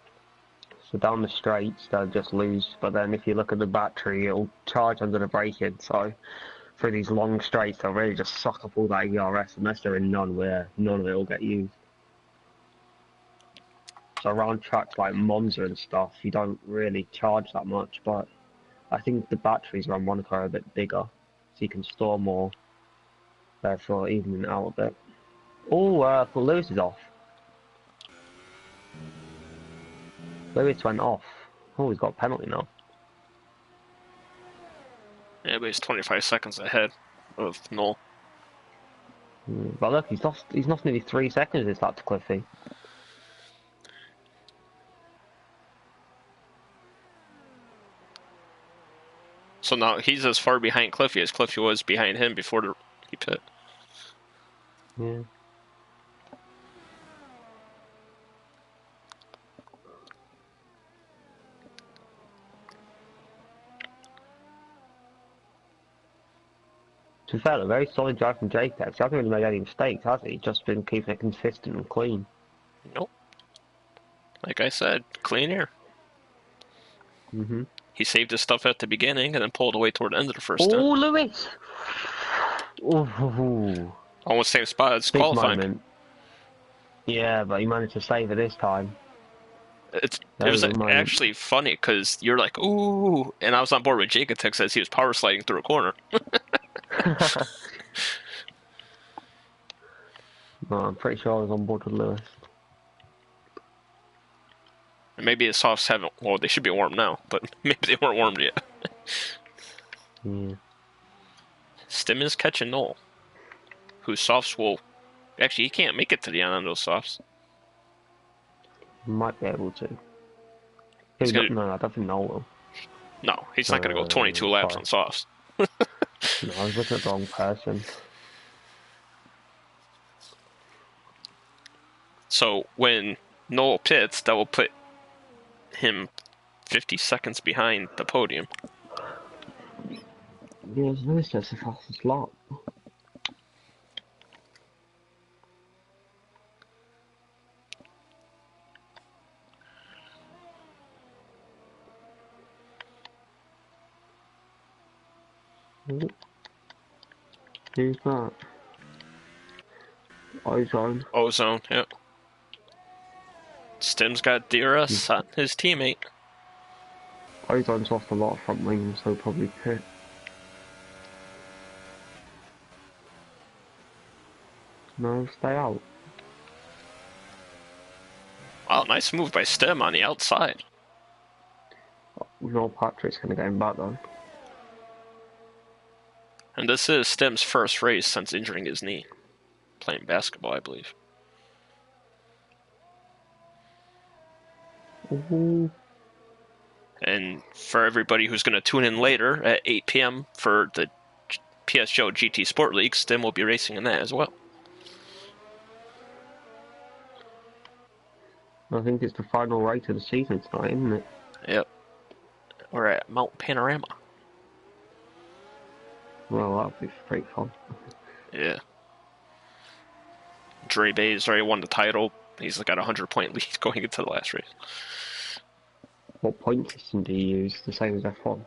So down the straights, they'll just lose. But then if you look at the battery, it'll charge under the braking. So through these long straights, they'll really just suck up all that ERS unless they're in none where none of it will get used. So around tracks like Monza and stuff, you don't really charge that much. But I think the batteries around Monaco are a bit bigger, so you can store more. Therefore, evening it out a bit. Oh, Lewis is off. Lewis went off. Oh, he's got a penalty now. Yeah, but he's 25 seconds ahead of Noel. But look, he's lost nearly 3 seconds this lap to Cliffy. So now he's as far behind Cliffy as Cliffy was behind him before he pit. Yeah. To be fair, a very solid drive from Jake there. He hasn't really made any mistakes, has he? Just been keeping it consistent and clean. Nope. Like I said, clean air. He saved his stuff at the beginning and then pulled away toward the end of the first stint. Oh, Lewis! Ooh. Almost same spot as Big qualifying. moment. Yeah, but he managed to save it this time. It was actually funny because you're like, ooh, and I was on board with Jacob as he was power sliding through a corner. No, I'm pretty sure I was on board with Lewis. Maybe the softs haven't. Well, they should be warm now, but maybe they weren't warmed yet. Yeah. Stim is catching Noel, whose softs will. Actually, he can't make it to the end on those softs. Might be able to. No, I don't think Noel will. No, he's not going to go 22 laps on softs. No, I was looking at the wrong person. So when Noel pits, that will put him 50 seconds behind the podium. Yeah, Lewis does the fastest lap. Who's that? Ozone. Ozone, yep. Stim's got DRS on his teammate. Ozone's lost a lot of front wings, so probably pit. No, stay out. Wow, nice move by Stem on the outside. Noel Patrick's going to get him back then. And this is Stem's first race since injuring his knee. Playing basketball, I believe. Ooh. And for everybody who's going to tune in later at 8 p.m. for the PSGO GT Sport League, Stem will be racing in that as well. I think it's the final race of the season tonight, isn't it? Yep. We're at Mount Panorama. Well, that'll be pretty fun. Yeah. Dre Bay's already won the title. He's got a 100-point lead going into the last race. What point system do you use? The same as F1?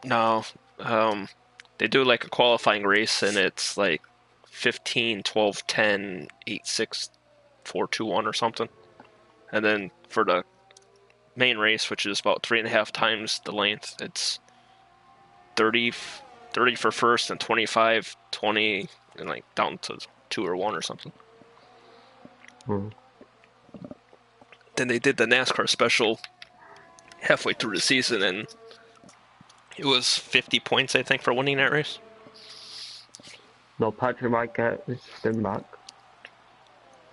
No. They do like a qualifying race, and it's like 15, 12, 10, 8, 6, 4, 2, 1 or something. And then for the main race, which is about 3.5 times the length, it's 30 for first and 25, 20, and like down to 2 or 1 or something. Then they did the NASCAR special halfway through the season, and it was 50 points, I think, for winning that race. No, Patrick might get his Stem back.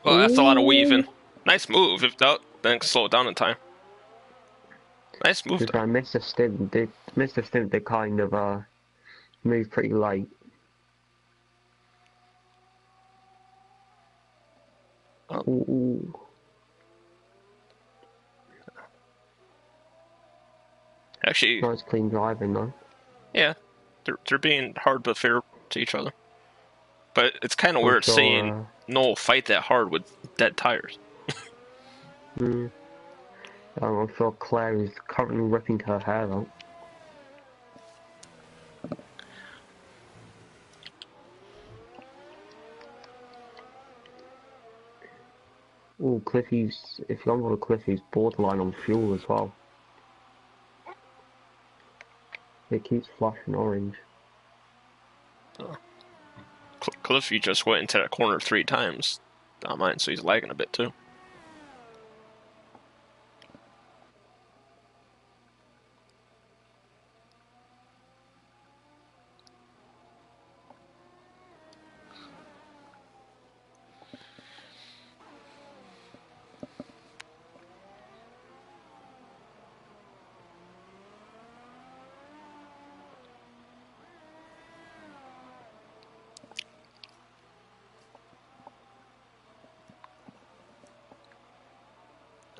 Well, that's a lot of weaving. Nice move. If that, then slow it down in time. Nice move. Because Mr. Stem did kind of move pretty late. Oh. Ooh. Actually, Nice clean driving though. Yeah, they're being hard but fair to each other. But it's kind of weird seeing Noel fight that hard with dead tires. I'm sure Claire is currently ripping her hair out. Oh, Cliffy's, if you don't want Cliffy's borderline on fuel as well. It keeps flashing orange. Cliffy just went into that corner 3 times on mine, so he's lagging a bit too.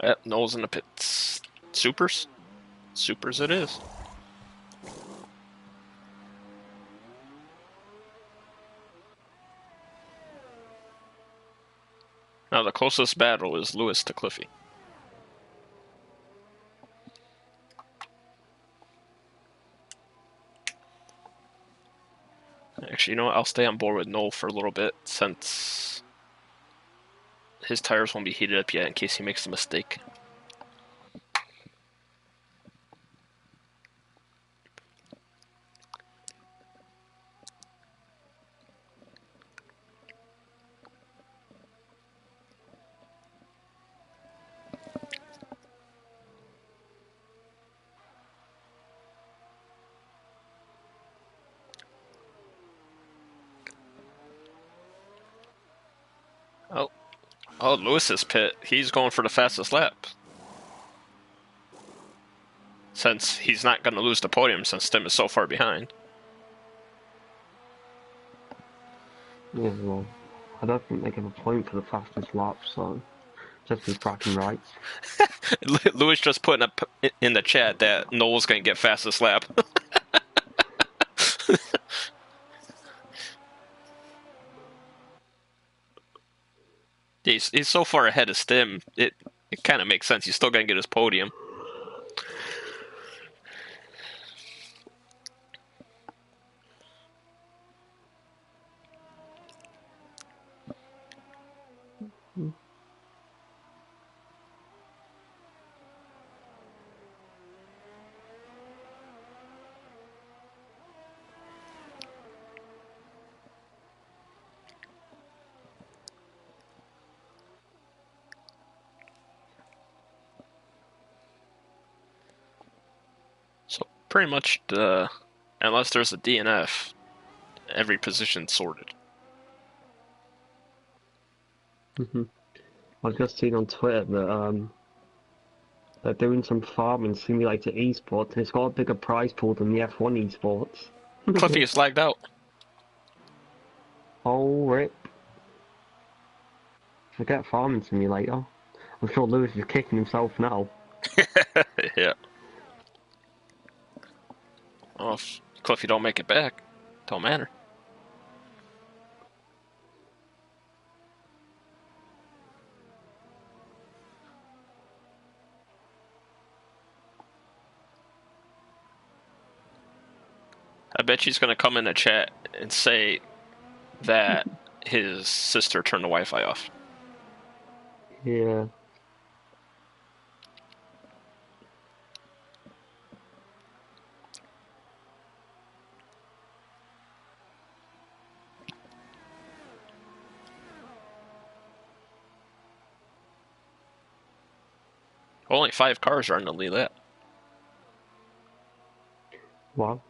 Yep, Noel's in the pits. Supers? Supers it is. Now the closest battle is Lewis to Cliffy. Actually, you know what? I'll stay on board with Noel for a little bit since his tires won't be heated up yet in case he makes a mistake. Oh, Lewis's pit. He's going for the fastest lap. Since he's not going to lose the podium since Tim is so far behind. Yeah, well, I don't think they give a point for the fastest lap, so just his bragging rights. Lewis just putting up in the chat that Noel's going to get fastest lap. He's so far ahead of Stim, it kind of makes sense. He's still going to get his podium. pretty much the unless there's a DNF, every position sorted. I've just seen on Twitter that they're doing some farming simulator esports, and it's got a bigger prize pool than the F1 esports. Cliffy is lagged out. Oh, rip. Forget farming simulator. I'm sure Lewis is kicking himself now. Yeah. Oh, if Cliffy don't make it back, don't matter. I bet she's gonna come in the chat and say that his sister turned the Wi-Fi off. Yeah. Only 5 cars are in the lead lap. Wow.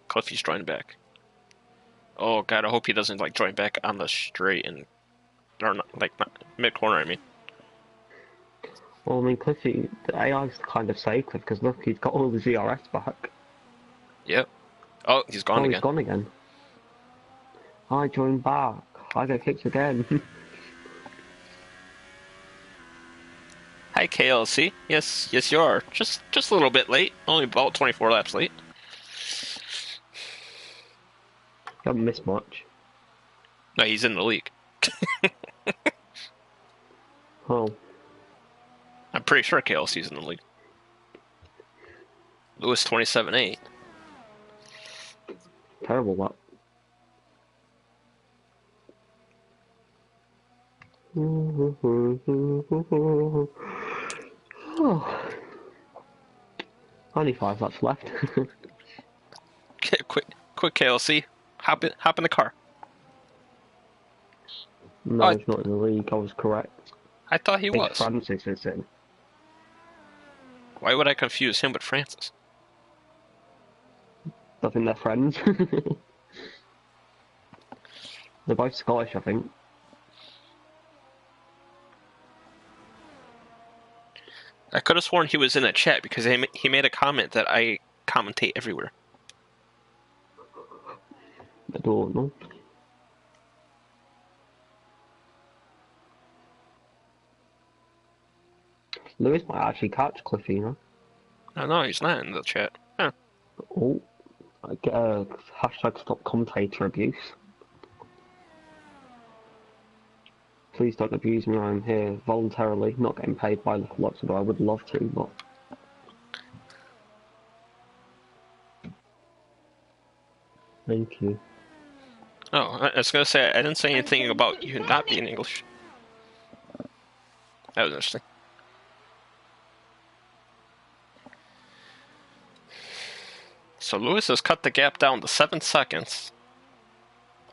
Cliffy's joining back. Oh god, I hope he doesn't like join back on the straight and or not, like mid corner. I mean, Well, I mean, Cliffy, the AI's kind of safe because look, he's got all the ZRS back. yep. Oh, he's gone Oh, again. he's gone again. I joined back. I get kicked again. Hi KLC. Yes, yes you are. Just a little bit late. Only about 24 laps late. Haven't missed much. No, he's in the league. Oh, I'm pretty sure KLC's in the league. Lewis 27.8. terrible that. Oh. Only 5 laps left. Quick KLC. Hop in the car. No, Oh, he's not in the league. I was correct. I thought he I think was. Francis is in. Why would I confuse him with Francis? I think they're friends. They're both Scottish, I think. I could have sworn he was in the chat because he made a comment that I commentate everywhere. I don't know. Lewis might actually catch Cliffy, you know? Oh, no, he's not in the chat. Huh. Oh, I get a hashtag stop commentator abuse. Please don't abuse me, I'm here voluntarily, not getting paid by the lots, although I would love to, but... Thank you. Oh, I was gonna say I didn't say anything about you not being English. That was interesting. So Lewis has cut the gap down to 7 seconds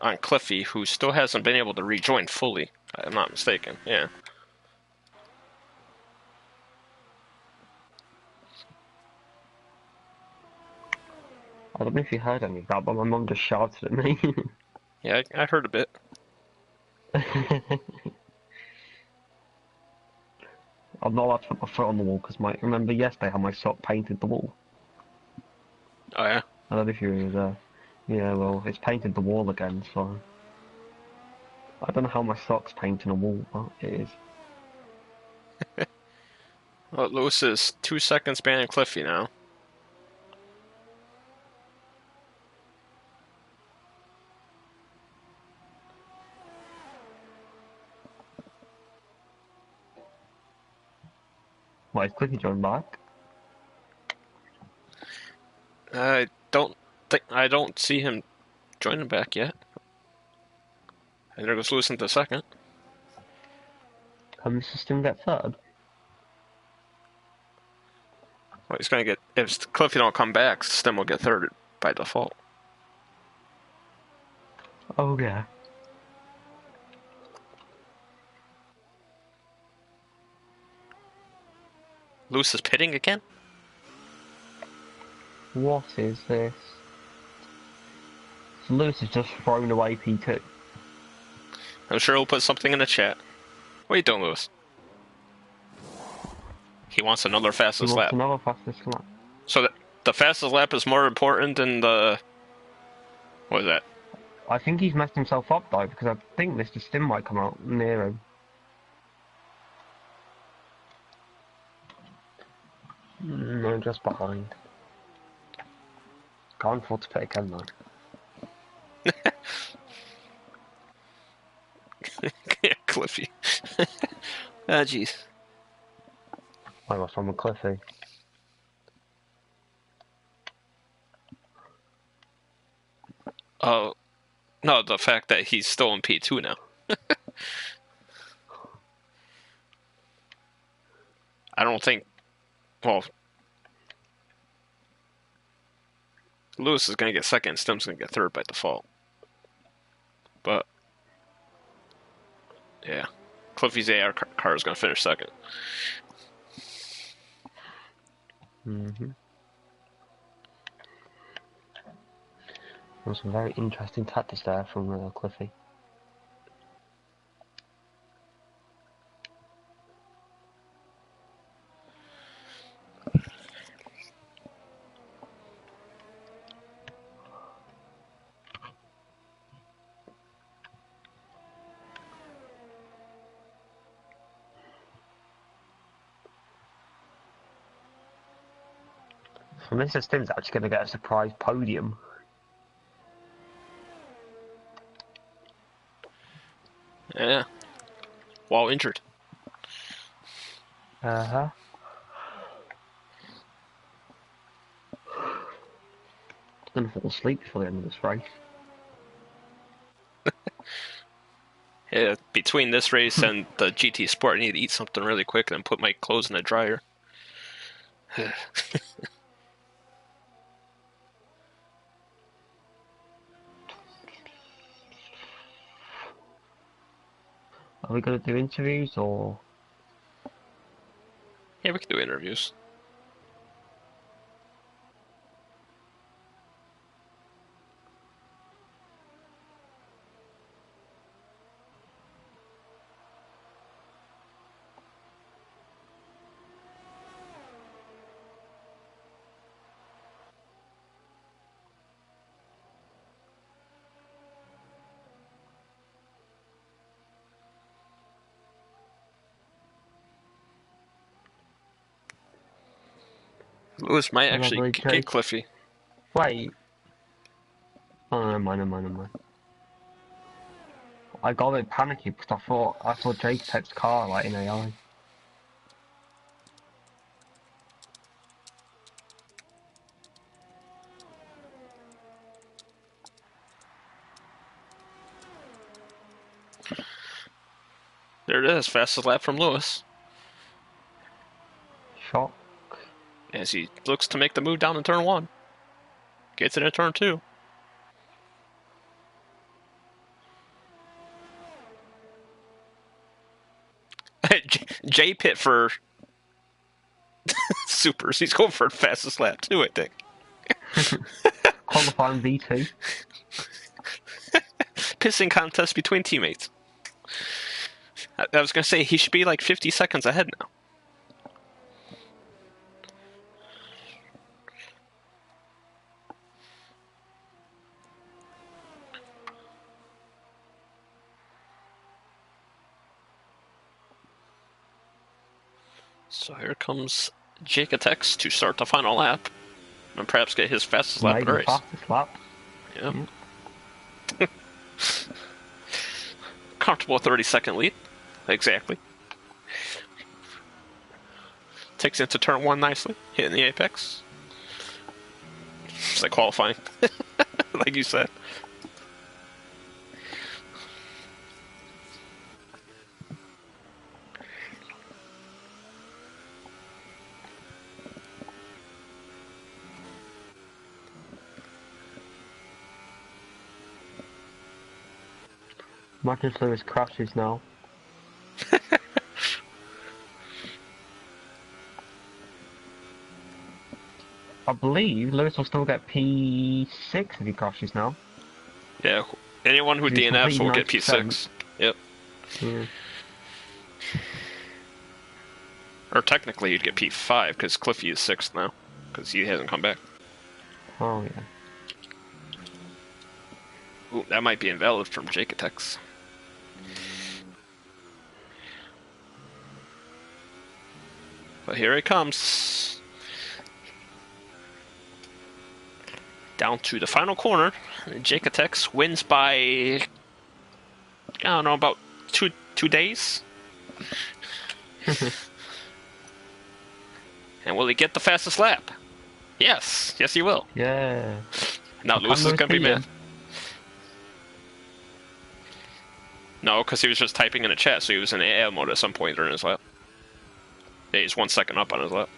on Cliffy, who still hasn't been able to rejoin fully. I'm not mistaken. Yeah. I don't know if you heard any of that, but my mum just shouted at me. Yeah, I heard a bit. I'm not allowed to put my foot on the wall because remember yesterday how my sock painted the wall? Oh yeah. I don't know if you were there. Yeah, well, it's painted the wall again, so... I don't know how my sock's painting a wall, but it is. Well, Lewis is 2 seconds behind Cliffy now. Why is Cliffy joined back? I don't see him joining back yet. And there goes Lewis into second. Can the system get third? Well, he's gonna get if Cliffy don't come back, Stem will get third by default. Oh yeah. Lewis is pitting again? What is this? So Lewis has just thrown away P2. I'm sure he'll put something in the chat. What are you doing, Lewis? He wants another He fastest wants lap. another fastest lap. So the fastest lap is more important than the... What is that? I think he's messed himself up though, because I think Mr. Stim might come out near him. No, just behind. Can't afford to pay again though. Yeah, Cliffy. Ah, jeez. I was from a Cliffy. Oh, no, the fact that he's still in P2 now. I don't think... Well... Lewis is going to get second, Stim's going to get third by default. But... Yeah. Cliffy's AR car is going to finish second. There was some very interesting tactics there from Cliffy. So Mr. Stim's actually going to get a surprise podium. Yeah. While injured. Uh-huh. I'm going to fall asleep before the end of this race. Yeah, between this race and the GT Sport, I need to eat something really quick and put my clothes in the dryer. Are we going to do interviews or? Yeah, we can do interviews. Lewis might actually get Cliffy. Wait. Oh, never mind, never mind, never mind. I got a bit panicky because I saw Jake Pet's car like in AI. There it is, fastest lap from Lewis. Shock. As he looks to make the move down in turn 1. Gets it in turn 2. J Pit for supers. He's going for fastest lap too, I think. Qualifying V2. Pissing contest between teammates. I was going to say, he should be like 50 seconds ahead now. So here comes Jake Attacks to start the final lap. And perhaps get his fastest lap of the race. Fastest lap. Yep. Comfortable 30-second lead. Exactly. Takes into turn 1 nicely, hitting the apex. It's like qualifying, like you said. Marcus Lewis crashes now. I believe Lewis will still get P6 if he crashes now. Yeah, anyone who Because he's DNFs completed will get 90%. P6. Yep. Yeah. Or technically, you'd get P5 because Cliffy is 6th now because he hasn't come back. Oh, yeah. Ooh, that might be invalid from Jaketex. But here it comes. Down to the final corner. Jaketex wins by, I don't know, about two days. And will he get the fastest lap? Yes. Yes, he will. Yeah. Now Well, Lewis can is Lewis going to be beat mad. him? No, because he was just typing in a chat, so he was in AI mode at some point during his lap. Yeah, he's 1 second up on his lap.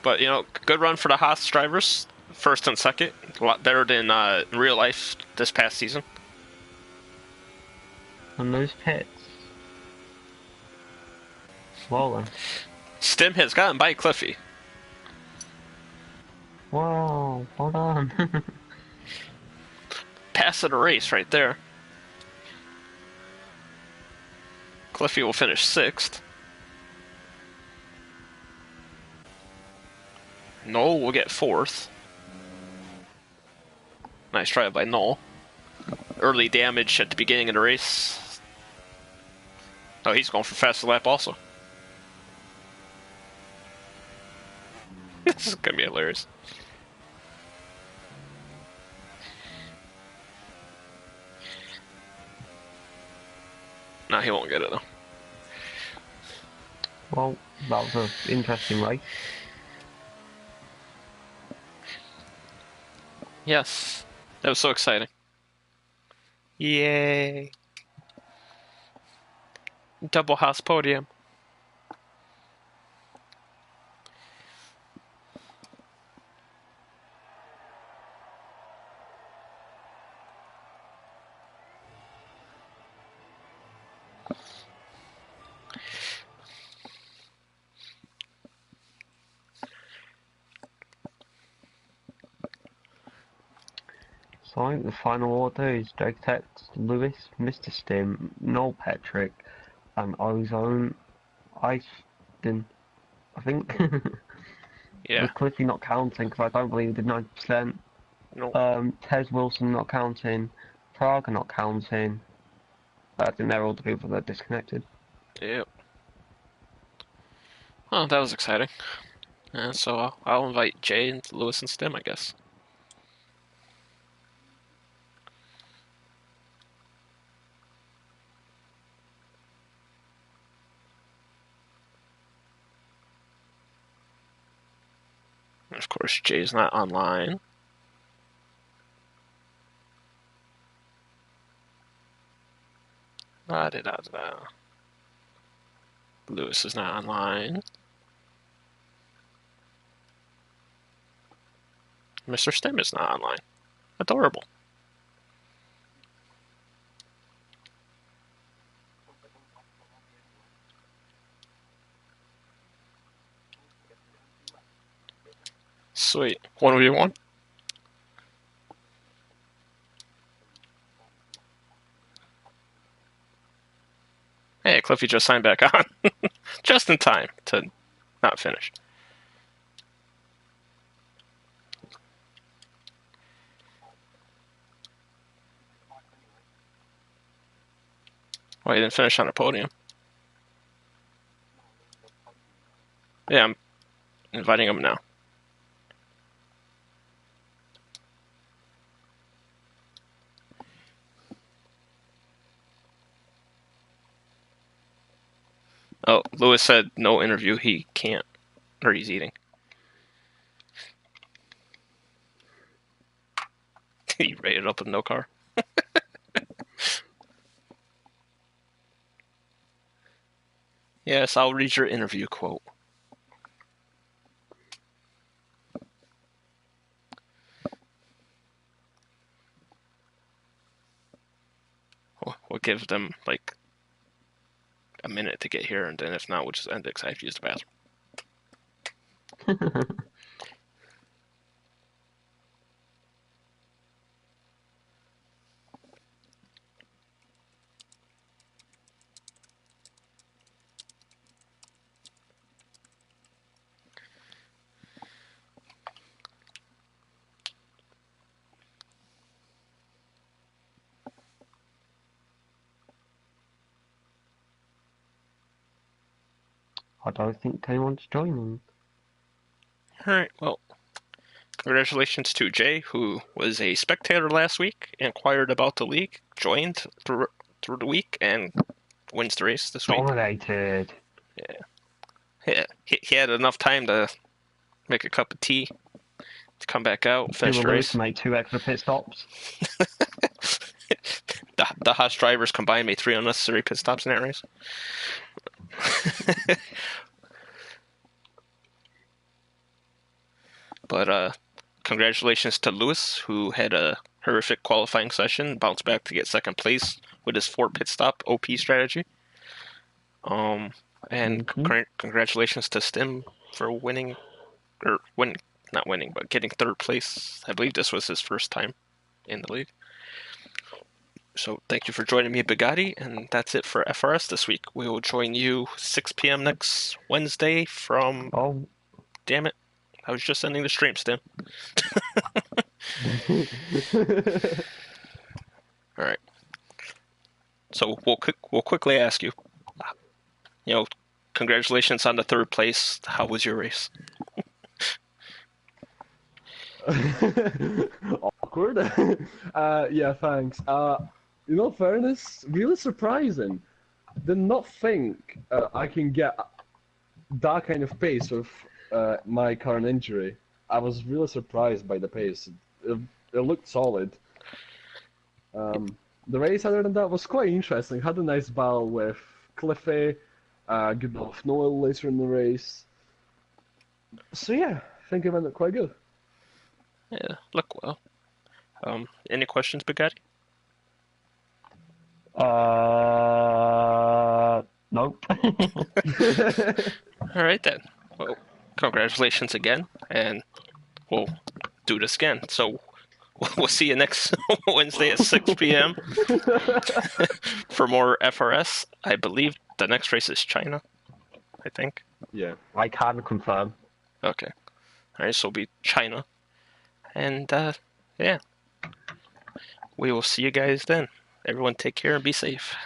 But, good run for the Haas drivers. First and second. A lot better than real life this past season. On those pits. Well then. Stim has gotten by Cliffy. Wow, hold on. Pass of the race right there. Cliffy will finish 6th. Noel will get 4th. Nice try by Noel. Early damage at the beginning of the race. Oh, he's going for fast lap also. This is going to be hilarious. No, he won't get it though. Well, that was an interesting race. Yes. That was so exciting. Yay. Double house podium. So I think the final order is Jake Tex, Lewis, Mr. Stim, Noel Petrick, and Ozone Eiston, I think. Yeah. With Cliffy not counting, because I don't believe he did 90%. No. Tez Wilson not counting, Praga not counting. I think they're all the people that are disconnected. Yep. Oh, that was exciting. And so I'll invite Jay and Lewis and Stim, I guess. And of course, Jay's not online. Da-da-da-da. Lewis is not online. Mr. Stim is not online. Adorable. Sweet. 1v1? Hey, Cliffy just signed back on. Just in time to not finish. Well, he didn't finish on a podium. Yeah, I'm inviting him now. Oh, Lewis said no interview. He can't. Or he's eating. He rated up with no car. Yes, I'll read your interview quote. we'll give them like a minute to get here, and then if not, we'll just end it because I have to use the bathroom. I don't think anyone's joining. All right, well, congratulations to Jay, who was a spectator last week, inquired about the league, joined through the week, and wins the race this week. Dominated. Yeah, he had enough time to make a cup of tea, to come back out, finish the race. To make 2 extra pit stops. The Haas drivers combined made 3 unnecessary pit stops in that race. But congratulations to Lewis, who had a horrific qualifying session, bounced back to get second place with his 4 pit stop OP strategy. And congratulations to Stim for winning, or not winning, but getting 3rd place. I believe this was his first time in the league. So thank you for joining me, Bugatti, and that's it for FRS this week. We will join you 6 p.m. next Wednesday from... Oh. Damn it. I was just ending the stream, Stim. Alright. So we'll quickly ask you, congratulations on the 3rd place. How was your race? Awkward. Yeah, thanks. Fairness, really surprising. Did not think I can get that kind of pace with my current injury. I was really surprised by the pace. It looked solid. The race, other than that, was quite interesting. Had a nice battle with Cliffy, good bit of Noel later in the race. So yeah, I think it went quite good. Yeah, look well. Any questions, Bugatti? Nope. All right then. Well, congratulations again, and we'll do this again. So we'll see you next Wednesday at 6 p.m. for more FRS. I believe the next race is China, I think. Yeah. I can confirm. Okay. All right, so it'll be China. And, yeah. We will see you guys then. Everyone take care and be safe.